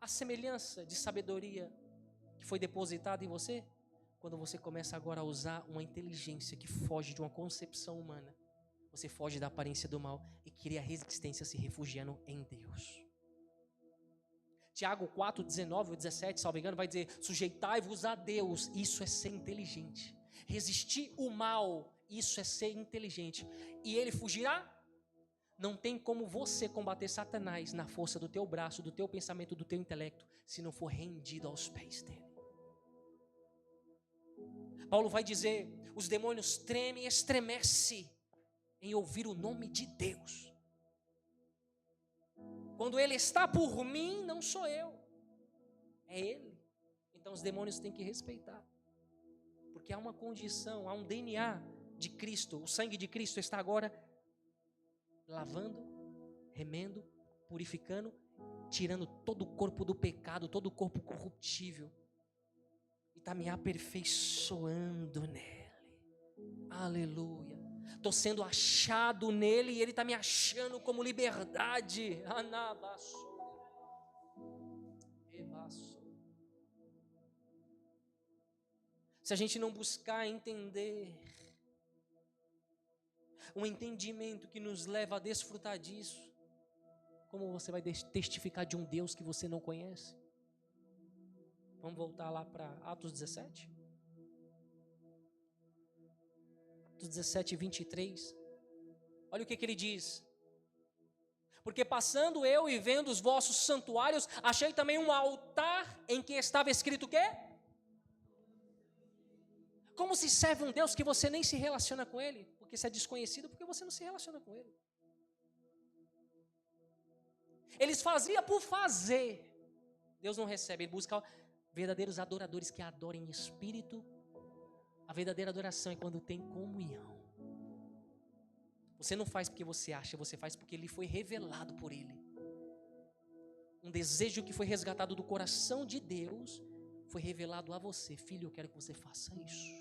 semelhança de sabedoria que foi depositada em você? Quando você começa agora a usar uma inteligência que foge de uma concepção humana, você foge da aparência do mal e cria resistência se refugiando em Deus. Tiago 4, 19 ou 17, salvo engano, vai dizer, sujeitai-vos a Deus, isso é ser inteligente. Resistir o mal, isso é ser inteligente. E ele fugirá? Não tem como você combater Satanás na força do teu braço, do teu pensamento, do teu intelecto, se não for rendido aos pés dele. Paulo vai dizer, os demônios tremem e estremecem em ouvir o nome de Deus. Quando Ele está por mim, não sou eu, é Ele. Então os demônios têm que respeitar, porque há uma condição, há um DNA de Cristo. O sangue de Cristo está agora lavando, remendo, purificando, tirando todo o corpo do pecado, todo o corpo corruptível, e está me aperfeiçoando nele. Aleluia. Estou sendo achado nele e ele está me achando como liberdade. Se a gente não buscar entender um entendimento que nos leva a desfrutar disso, como você vai testificar de um Deus que você não conhece? Vamos voltar lá para Atos 17? Atos 17, 23. Olha o que ele diz. Porque passando eu e vendo os vossos santuários, achei também um altar em que estava escrito o quê? Como se serve um Deus que você nem se relaciona com ele? Porque você é desconhecido, porque você não se relaciona com ele. Eles faziam por fazer. Deus não recebe, ele busca verdadeiros adoradores que adorem em espírito. A verdadeira adoração é quando tem comunhão. Você não faz porque você acha, você faz porque ele foi revelado por ele. Um desejo que foi resgatado do coração de Deus foi revelado a você. Filho, eu quero que você faça isso.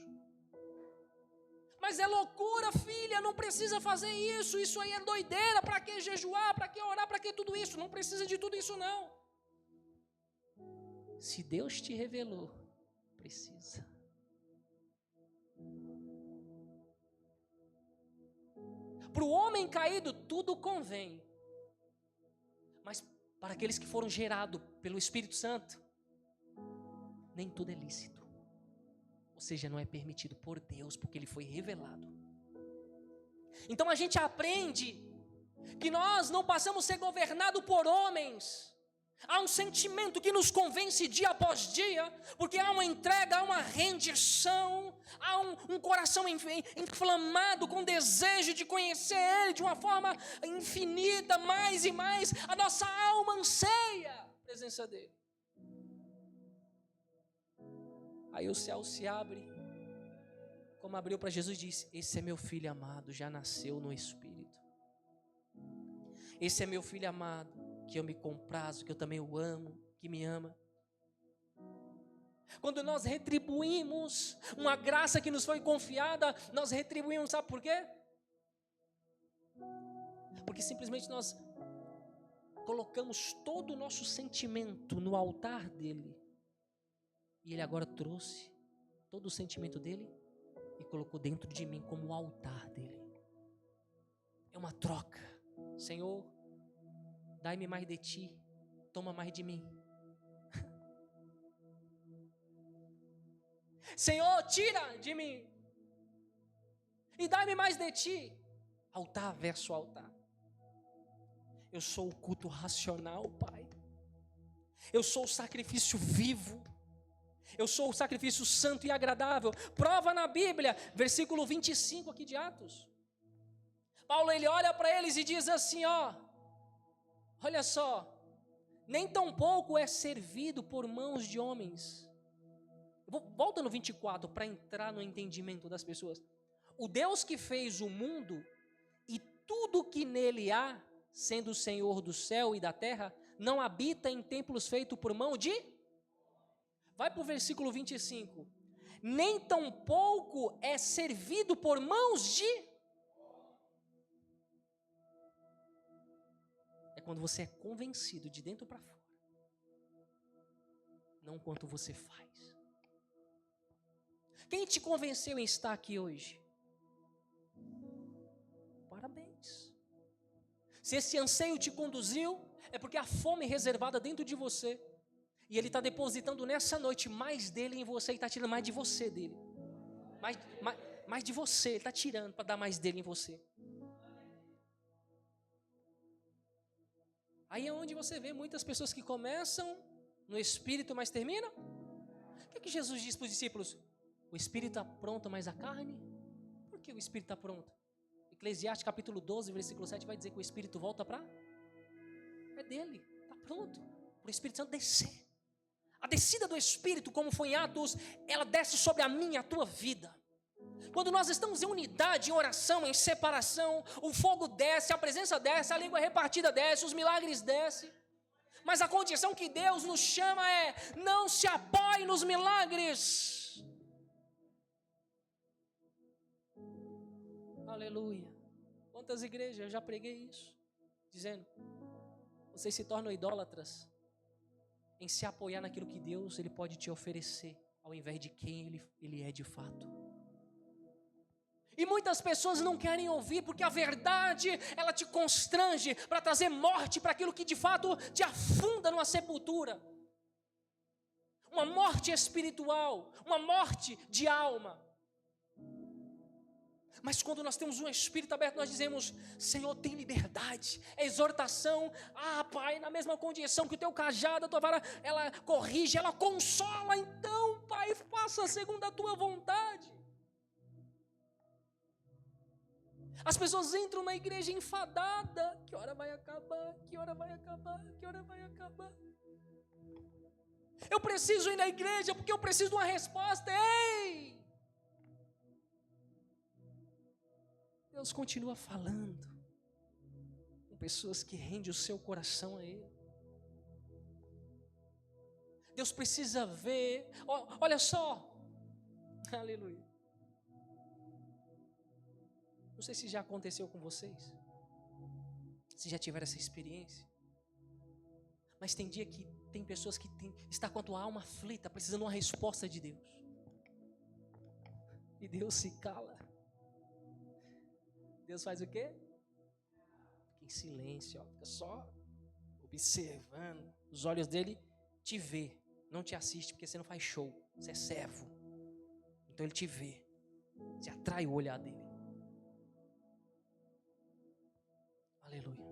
Mas é loucura, filha, não precisa fazer isso. Isso aí é doideira. Para que jejuar? Para que orar? Para que tudo isso? Não precisa de tudo isso não. Se Deus te revelou, precisa. Para o homem caído tudo convém, mas para aqueles que foram gerados pelo Espírito Santo, nem tudo é lícito. Ou seja, não é permitido por Deus, porque ele foi revelado. Então a gente aprende que nós não passamos a ser governados por homens. Há um sentimento que nos convence dia após dia, porque há uma entrega, há uma rendição, há um coração inflamado com desejo de conhecer Ele de uma forma infinita, mais e mais. A nossa alma anseia a presença dEle. Aí o céu se abre, como abriu para Jesus e disse: esse é meu filho amado, já nasceu no Espírito. Esse é meu filho amado, que eu me comprazo, que eu também o amo, que me ama. Quando nós retribuímos uma graça que nos foi confiada, nós retribuímos, sabe por quê? Porque simplesmente nós colocamos todo o nosso sentimento no altar dele. E ele agora trouxe todo o sentimento dele e colocou dentro de mim como o altar dele. É uma troca. Senhor, dai-me mais de ti, toma mais de mim. Senhor, tira de mim e dai-me mais de ti. Altar versus altar. Eu sou o culto racional, Pai. Eu sou o sacrifício vivo. Eu sou o sacrifício santo e agradável. Prova na Bíblia, versículo 25 aqui de Atos. Paulo, ele olha para eles e diz assim, olha só, nem tão pouco é servido por mãos de homens. Volta no 24 para entrar no entendimento das pessoas. O Deus que fez o mundo e tudo que nele há, sendo o Senhor do céu e da terra, não habita em templos feitos por mão de... Vai para o versículo 25. Nem tão pouco é servido por mãos de... É quando você é convencido de dentro para fora. Não quanto você faz. Quem te convenceu em estar aqui hoje? Parabéns. Se esse anseio te conduziu, é porque a fome reservada dentro de você. E Ele está depositando nessa noite mais dele em você e está tirando mais de você dele. Mais de você, Ele está tirando para dar mais dele em você. Aí é onde você vê muitas pessoas que começam no Espírito, mas terminam. O que Jesus diz para os discípulos? O Espírito está pronto, mas a carne? Por que o Espírito está pronto? Eclesiastes capítulo 12, versículo 7 vai dizer que o Espírito volta para... dele. Está pronto. Para o Espírito Santo descer. A descida do Espírito, como foi em Atos, ela desce sobre a minha e a tua vida. Quando nós estamos em unidade, em oração, em separação, o fogo desce, a presença desce, a língua repartida desce, os milagres descem. Mas a condição que Deus nos chama é: não se apoie nos milagres. Aleluia. Quantas igrejas eu já preguei isso, dizendo: vocês se tornam idólatras em se apoiar naquilo que Deus ele pode te oferecer, ao invés de quem ele é de fato. E muitas pessoas não querem ouvir, porque a verdade, ela te constrange para trazer morte para aquilo que de fato te afunda numa sepultura. Uma morte espiritual, uma morte de alma. Mas quando nós temos um espírito aberto, nós dizemos: Senhor, tem liberdade, é exortação. Pai, na mesma condição que o teu cajado, a tua vara, ela corrige, ela consola. Então, Pai, faça segundo a tua vontade. As pessoas entram na igreja enfadada. Que hora vai acabar? Que hora vai acabar? Que hora vai acabar? Eu preciso ir na igreja porque eu preciso de uma resposta. Ei! Deus continua falando com pessoas que rendem o seu coração a Ele. Deus precisa ver. Olha só. Aleluia. Não sei se já aconteceu com vocês, se já tiveram essa experiência, mas tem dia que tem pessoas que está com a tua alma aflita, precisando de uma resposta de Deus, e Deus se cala. Deus faz o quê? Fica em silêncio, fica só observando. Os olhos dele te vê, não te assiste, porque você não faz show, você é servo. Então ele te vê, você atrai o olhar dele. Aleluia.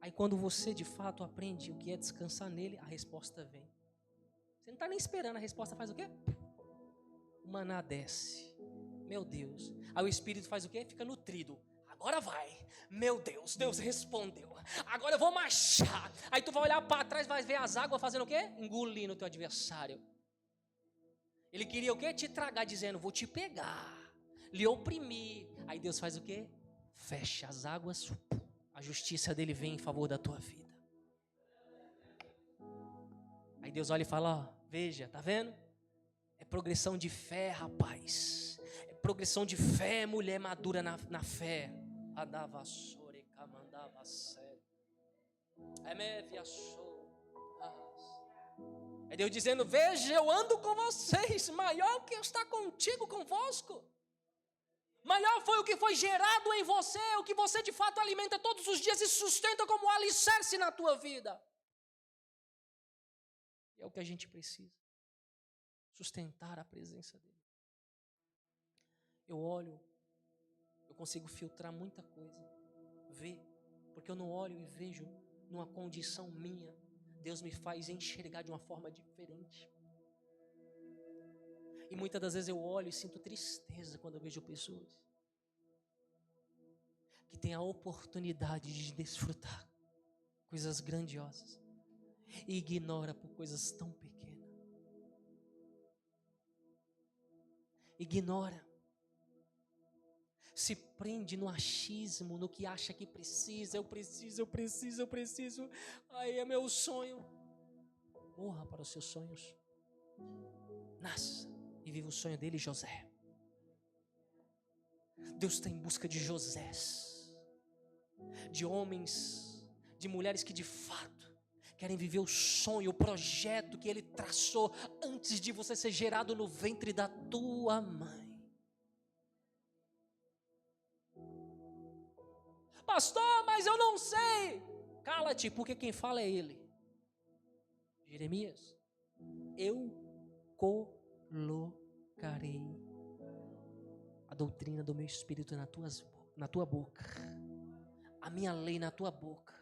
Aí quando você de fato aprende o que é descansar nele, a resposta vem. Você não está nem esperando, a resposta faz o quê? O maná desce. Meu Deus. Aí o Espírito faz o quê? Fica nutrido. Agora vai. Meu Deus, Deus respondeu. Agora eu vou marchar. Aí tu vai olhar para trás, vai ver as águas fazendo o quê? Engolindo o teu adversário. Ele queria o quê? Te tragar, dizendo: vou te pegar, lhe oprimir. Aí Deus faz o quê? Fecha as águas, a justiça dele vem em favor da tua vida. Aí Deus olha e fala: veja, tá vendo? É progressão de fé, rapaz. É progressão de fé, mulher madura na fé. É Deus dizendo: veja, eu ando com vocês, maior que está contigo, convosco. Maior foi o que foi gerado em você, o que você de fato alimenta todos os dias e sustenta como alicerce na tua vida. É o que a gente precisa, sustentar a presença dele. Eu olho, eu consigo filtrar muita coisa, ver, porque eu não olho e vejo numa condição minha. Deus me faz enxergar de uma forma diferente. E muitas das vezes eu olho e sinto tristeza quando eu vejo pessoas que têm a oportunidade de desfrutar coisas grandiosas e ignora por coisas tão pequenas. Ignora. Se prende no achismo, no que acha que precisa. Eu preciso. Aí é meu sonho. Morra para os seus sonhos. Nasça e viva o sonho dele, José. Deus está em busca de Josés, de homens, de mulheres que de fato querem viver o sonho, o projeto que ele traçou antes de você ser gerado no ventre da tua mãe. Pastor, mas eu não sei. Cala-te, porque quem fala é ele. Jeremias: eu colocarei a doutrina do meu espírito na tua boca, a minha lei na tua boca,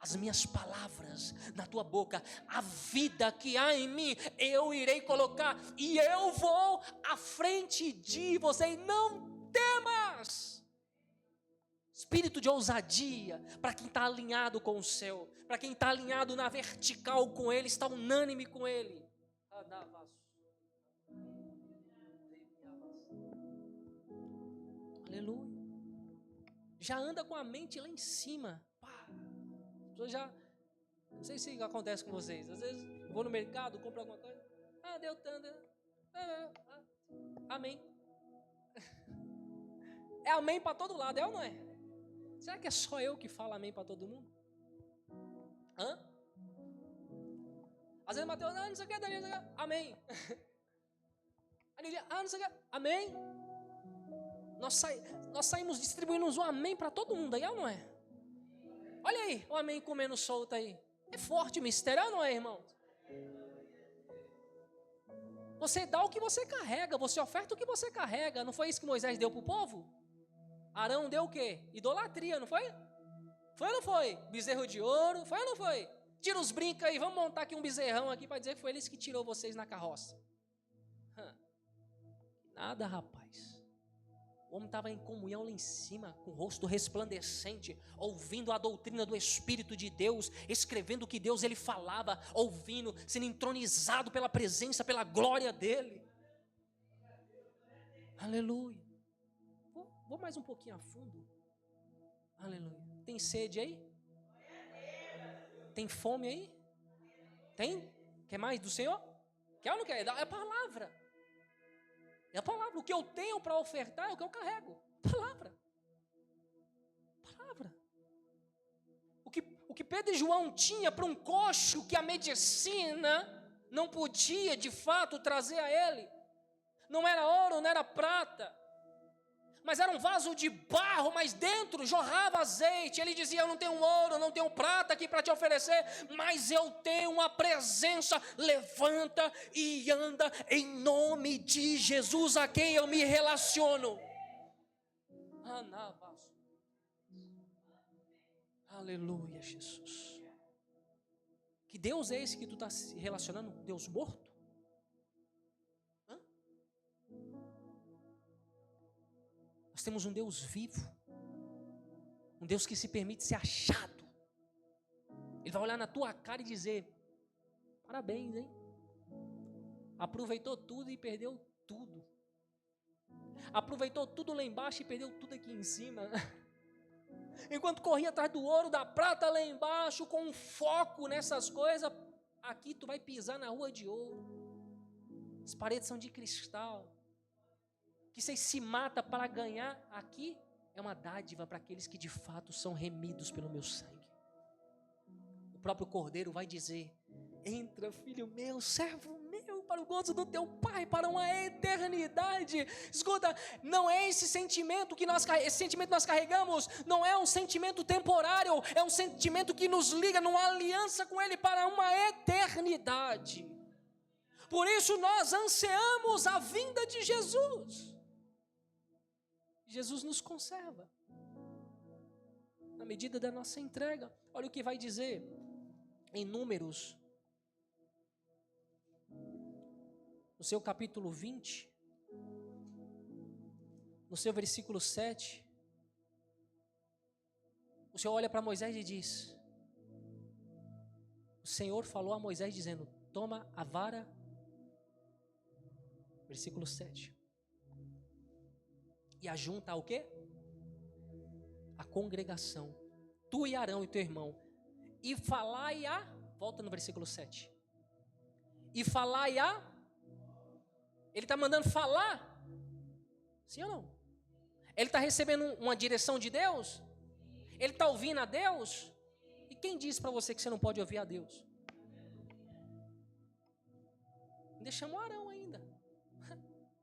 as minhas palavras na tua boca, a vida que há em mim eu irei colocar, e eu vou à frente de você. E não temas. espírito de ousadia para quem está alinhado com o céu, para quem está alinhado na vertical com Ele, está unânime com Ele. Aleluia. Já anda com a mente lá em cima. Não sei se acontece com vocês. Às vezes vou no mercado, compro alguma coisa. Deu tanto. Amém. É amém para todo lado, é ou não é? Será que é só eu que falo amém para todo mundo? Às vezes Mateus, não sei o que, Daniel, não sei o que. Amém. Não sei o que, amém. Nós saímos distribuindo um amém para todo mundo, aí é ou não é? Olha aí, o amém comendo solto aí. É forte o mistério, é ou não é, irmão? Você dá o que você carrega, você oferta o que você carrega. Não foi isso que Moisés deu para o povo? Arão deu o quê? Idolatria, não foi? Foi ou não foi? Bezerro de ouro, foi ou não foi? Tira os brincos aí, vamos montar aqui um bezerrão aqui para dizer que foi eles que tirou vocês na carroça. Nada, rapaz. O homem estava em comunhão lá em cima, com o rosto resplandecente, ouvindo a doutrina do Espírito de Deus, escrevendo o que Deus ele falava, ouvindo, sendo entronizado pela presença, pela glória dele. Aleluia. Vou mais um pouquinho a fundo. Aleluia. Tem sede aí? Tem fome aí? Tem? Quer mais do Senhor? Quer ou não quer? É a palavra. É a palavra. O que eu tenho para ofertar é o que eu carrego. Palavra. Palavra. O que Pedro e João tinha para um coxo que a medicina não podia de fato trazer a ele. Não era ouro, não era prata. Mas era um vaso de barro, mas dentro jorrava azeite. Ele dizia, eu não tenho ouro, não tenho prata aqui para te oferecer, mas eu tenho uma presença. Levanta e anda em nome de Jesus, a quem eu me relaciono. Aleluia, Jesus. Que Deus é esse que tu está se relacionando? Deus morto? Nós temos um Deus vivo, um Deus que se permite ser achado. Ele vai olhar na tua cara e dizer, parabéns, hein? Aproveitou tudo e perdeu tudo. Aproveitou tudo lá embaixo e perdeu tudo aqui em cima. Enquanto corria atrás do ouro, da prata lá embaixo, com um foco nessas coisas, aqui tu vai pisar na rua de ouro. As paredes são de cristal. Que vocês se matam para ganhar, aqui é uma dádiva para aqueles que de fato são remidos pelo meu sangue. O próprio Cordeiro vai dizer, entra filho meu, servo meu, para o gozo do teu Pai, para uma eternidade. Escuta, não é esse sentimento que nós carregamos, não é um sentimento temporário, é um sentimento que nos liga numa aliança com Ele para uma eternidade. Por isso nós ansiamos a vinda de Jesus. Jesus nos conserva na medida da nossa entrega. Olha o que vai dizer em Números, no seu capítulo 20, no seu versículo 7. O Senhor olha para Moisés e diz, o Senhor falou a Moisés dizendo, toma a vara, versículo 7. E ajunta o quê? A congregação. Tu e Arão e teu irmão. E falai a... Volta no versículo 7. E falai a... Ele está mandando falar? Sim ou não? Ele está recebendo uma direção de Deus? Ele está ouvindo a Deus? E quem disse para você que você não pode ouvir a Deus? Ainda chamou Arão ainda.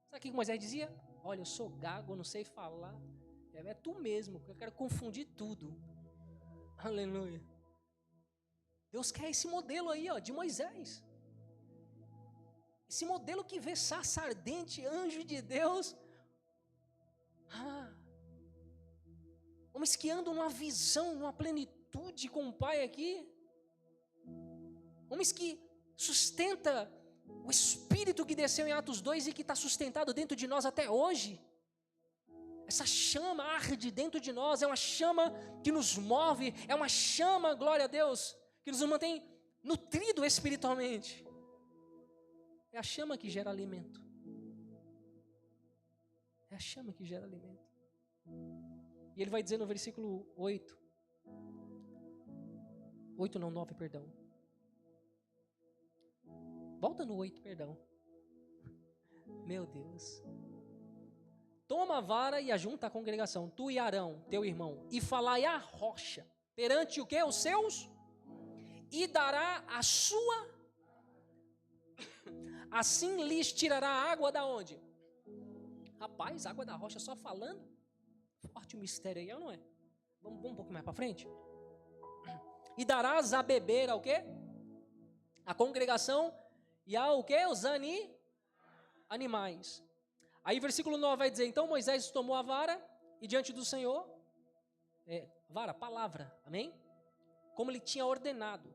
Sabe o que Moisés dizia? Olha, eu sou gago, eu não sei falar. É tu mesmo, eu quero confundir tudo. Aleluia. Deus quer esse modelo aí, ó, de Moisés. Esse modelo que vê sarça ardente, anjo de Deus. Homens que andam numa visão, numa plenitude com o Pai aqui. Homens que sustenta o Espírito que desceu em Atos 2 e que está sustentado dentro de nós até hoje. Essa chama arde dentro de nós, é uma chama que nos move, é uma chama, glória a Deus, que nos mantém nutrido espiritualmente. É a chama que gera alimento. É a chama que gera alimento. E ele vai dizer no versículo 8, 9, perdão. Volta no 8, perdão. Meu Deus. Toma a vara e ajunta a congregação, tu e Arão, teu irmão, e falai à rocha, perante o que? Os seus? E dará a sua, assim lhes tirará a água da onde? Rapaz, água da rocha só falando? Forte o mistério aí, não é? Vamos um pouco mais para frente? E darás a beber ao quê? A congregação e ao quê? Os animais. Aí versículo 9 vai dizer, então Moisés tomou a vara e diante do Senhor, vara, palavra, amém? Como ele tinha ordenado.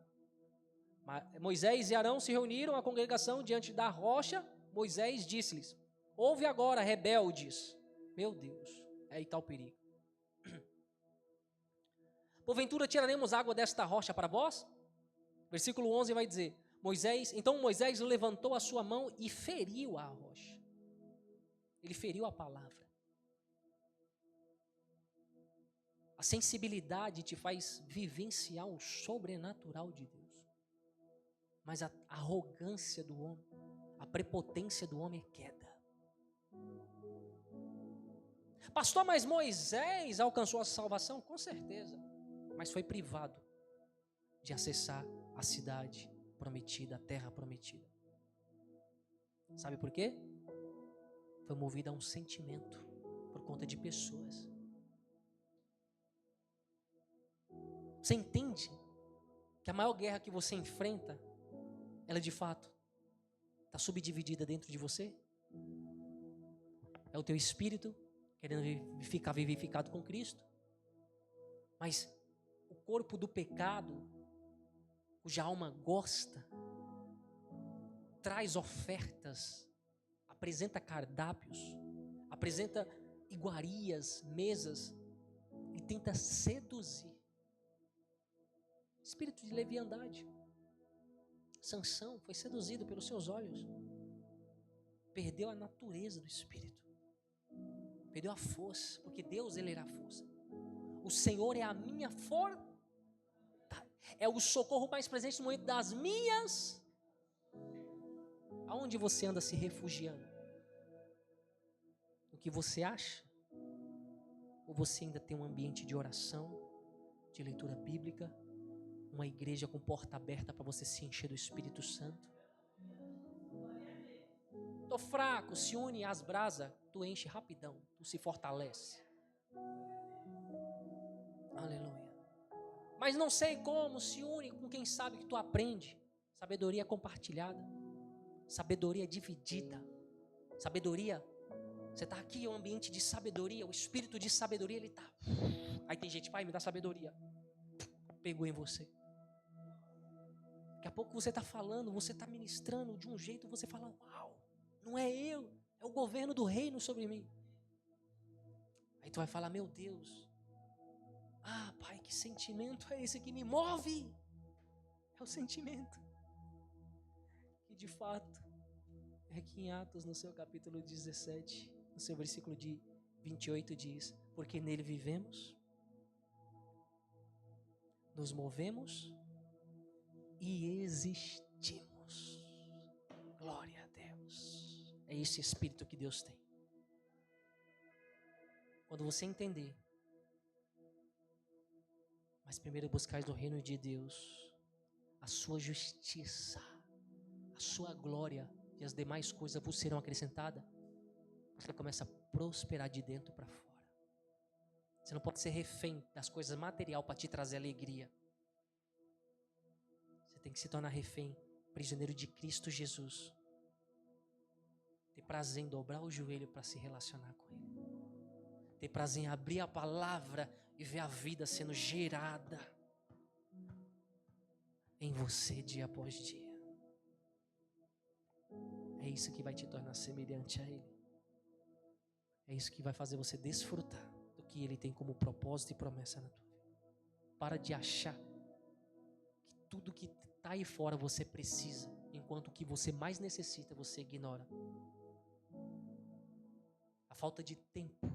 Moisés e Arão se reuniram, a congregação, diante da rocha. Moisés disse-lhes, ouve agora, rebeldes. Meu Deus, aí está o perigo. Porventura tiraremos água desta rocha para vós? Versículo 11 vai dizer, então Moisés levantou a sua mão e feriu a rocha. Ele feriu a palavra. A sensibilidade te faz vivenciar o sobrenatural de Deus. Mas a arrogância do homem, a prepotência do homem é queda. Pastor, mas Moisés alcançou a salvação? Com certeza. Mas foi privado de acessar a cidade prometida, a terra prometida. Sabe por quê? Foi movido a um sentimento por conta de pessoas. Você entende que a maior guerra que você enfrenta, ela de fato está subdividida dentro de você? É o teu espírito querendo ficar vivificado com Cristo, mas o corpo do pecado, cuja alma gosta, traz ofertas, apresenta cardápios, apresenta iguarias, mesas, e tenta seduzir. Espírito de leviandade. Sansão foi seduzido pelos seus olhos, perdeu a natureza do espírito, perdeu a força, porque Deus, ele era a força. O Senhor é a minha força, é o socorro mais presente no momento das minhas. Aonde você anda se refugiando? O que você acha? Ou você ainda tem um ambiente de oração, de leitura bíblica, uma igreja com porta aberta para você se encher do Espírito Santo? Tô fraco, se une às brasas, tu enche rapidão, tu se fortalece. Aleluia. Mas não sei como, se une com quem sabe que tu aprende. Sabedoria compartilhada, sabedoria dividida, sabedoria. Você está aqui, é um ambiente de sabedoria, o espírito de sabedoria, ele está. Aí tem gente, pai, me dá sabedoria. Pegou em você. Daqui a pouco você está falando, você está ministrando de um jeito, você fala, uau, não é eu, é o governo do reino sobre mim. Aí tu vai falar, meu Deus, pai, que sentimento é esse que me move? É o sentimento. E de fato, é que em Atos, no seu capítulo 17, no seu versículo de 28 diz, porque nele vivemos, nos movemos e existimos. Glória a Deus. É esse espírito que Deus tem. Quando você entender, mas primeiro buscais do reino de Deus, a sua justiça, a sua glória e as demais coisas vos serão acrescentadas, você começa a prosperar de dentro para fora. Você não pode ser refém das coisas materiais para te trazer alegria. Você tem que se tornar refém, prisioneiro de Cristo Jesus. Ter prazer em dobrar o joelho para se relacionar com Ele. Ter prazer em abrir a palavra e ver a vida sendo gerada em você dia após dia. É isso que vai te tornar semelhante a Ele. É isso que vai fazer você desfrutar do que Ele tem como propósito e promessa na tua vida. Para de achar que tudo que está aí fora você precisa, enquanto o que você mais necessita você ignora. A falta de tempo,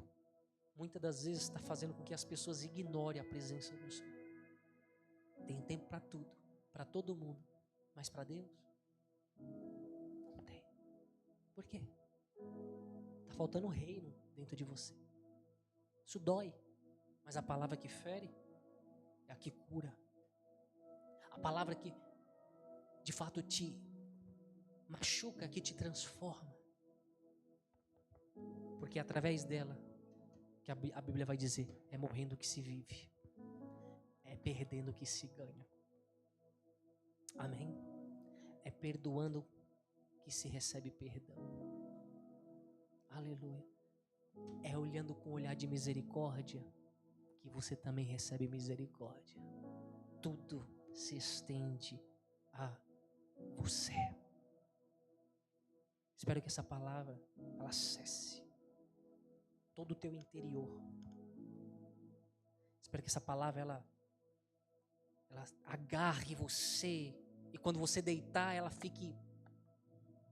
muitas das vezes, está fazendo com que as pessoas ignorem a presença do Senhor. Tem tempo para tudo, para todo mundo, mas para Deus não tem. Por quê? Está faltando o reino dentro de você. Isso dói, mas a palavra que fere é a que cura. A palavra que de fato te machuca, que te transforma. Porque é através dela que a Bíblia vai dizer: é morrendo que se vive, é perdendo que se ganha. Amém? É perdoando que se recebe perdão. Aleluia. É olhando com um olhar de misericórdia que você também recebe misericórdia. Tudo se estende a você. Espero que essa palavra ela acesse todo o teu interior. Espero que essa palavra ela agarre você e quando você deitar ela fique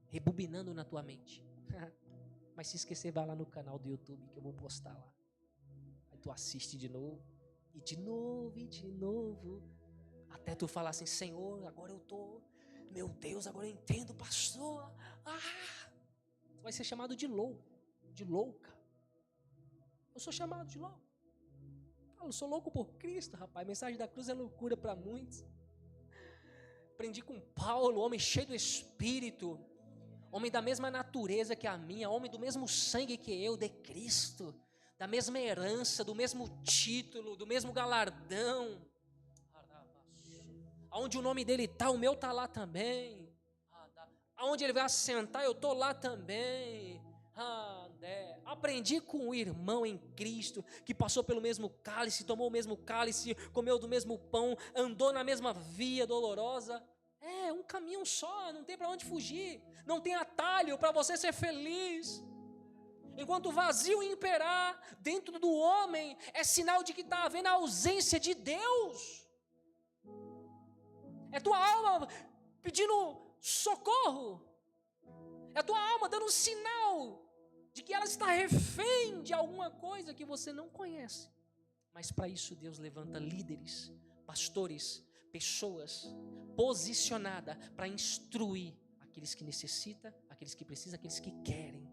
rebobinando na tua mente. Mas se esquecer, vai lá no canal do YouTube que eu vou postar lá. Aí tu assiste de novo e de novo e de novo, até tu falar assim: Senhor, agora eu tô, meu Deus, agora eu entendo, pastor. Tu vai ser chamado de louco, de louca. Eu sou chamado de louco. Eu sou louco por Cristo, rapaz. A mensagem da cruz é loucura para muitos. Aprendi com Paulo, homem cheio do Espírito, homem da mesma natureza que a minha, homem do mesmo sangue que eu, de Cristo, da mesma herança, do mesmo título, do mesmo galardão. Aonde o nome dele está, o meu está lá também. Aonde ele vai assentar, eu estou lá também. Aprendi com o irmão em Cristo, que passou pelo mesmo cálice, tomou o mesmo cálice, comeu do mesmo pão, andou na mesma via dolorosa. É um caminho só, não tem para onde fugir, não tem atalho para você ser feliz. Enquanto o vazio imperar dentro do homem, é sinal de que está havendo a ausência de Deus. É tua alma pedindo socorro, é tua alma dando um sinal de que ela está refém de alguma coisa que você não conhece. Mas para isso Deus levanta líderes, pastores, pessoas posicionadas para instruir aqueles que necessitam, aqueles que precisam, aqueles que querem.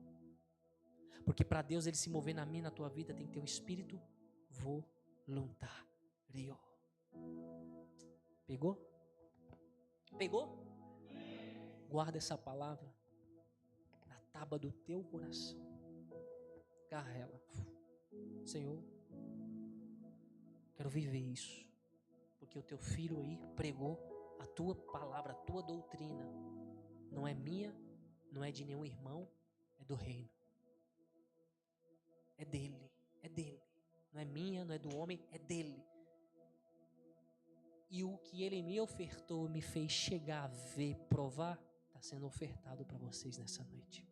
Porque para Deus ele se mover na minha, na tua vida, tem que ter um espírito voluntário. Pegou? Pegou? Guarda essa palavra na tábua do teu coração. Agarra ela. Senhor, quero viver isso. Porque o teu filho aí pregou a tua palavra, a tua doutrina. Não é minha, não é de nenhum irmão, é do reino. É dele, é dele. Não é minha, não é do homem, é dele. E o que ele me ofertou, me fez chegar a ver, provar, está sendo ofertado para vocês nessa noite.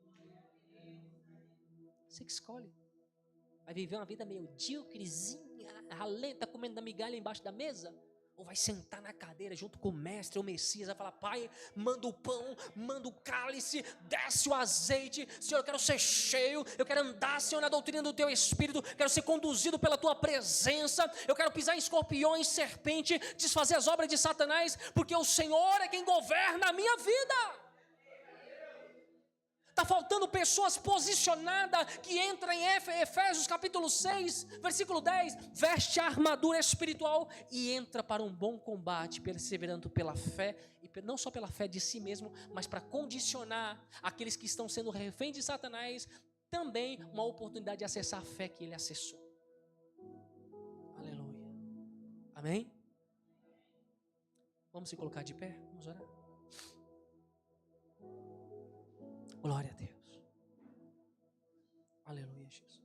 Você que escolhe. Vai viver uma vida medíocrezinha, ralenta, comendo da migalha embaixo da mesa? Ou vai sentar na cadeira junto com o mestre, o Messias, vai falar: Pai, manda o pão, manda o cálice, desce o azeite. Senhor, eu quero ser cheio, eu quero andar, Senhor, na doutrina do Teu Espírito, quero ser conduzido pela Tua presença, eu quero pisar em escorpiões, serpente, desfazer as obras de Satanás, porque o Senhor é quem governa a minha vida. Está faltando pessoas posicionadas que entram em Efésios capítulo 6, versículo 10. Veste a armadura espiritual e entra para um bom combate, perseverando pela fé, e não só pela fé de si mesmo, mas para condicionar aqueles que estão sendo reféns de Satanás, também uma oportunidade de acessar a fé que ele acessou. Aleluia. Amém? Vamos se colocar de pé? Vamos orar? Glória a Deus. Aleluia, Jesus.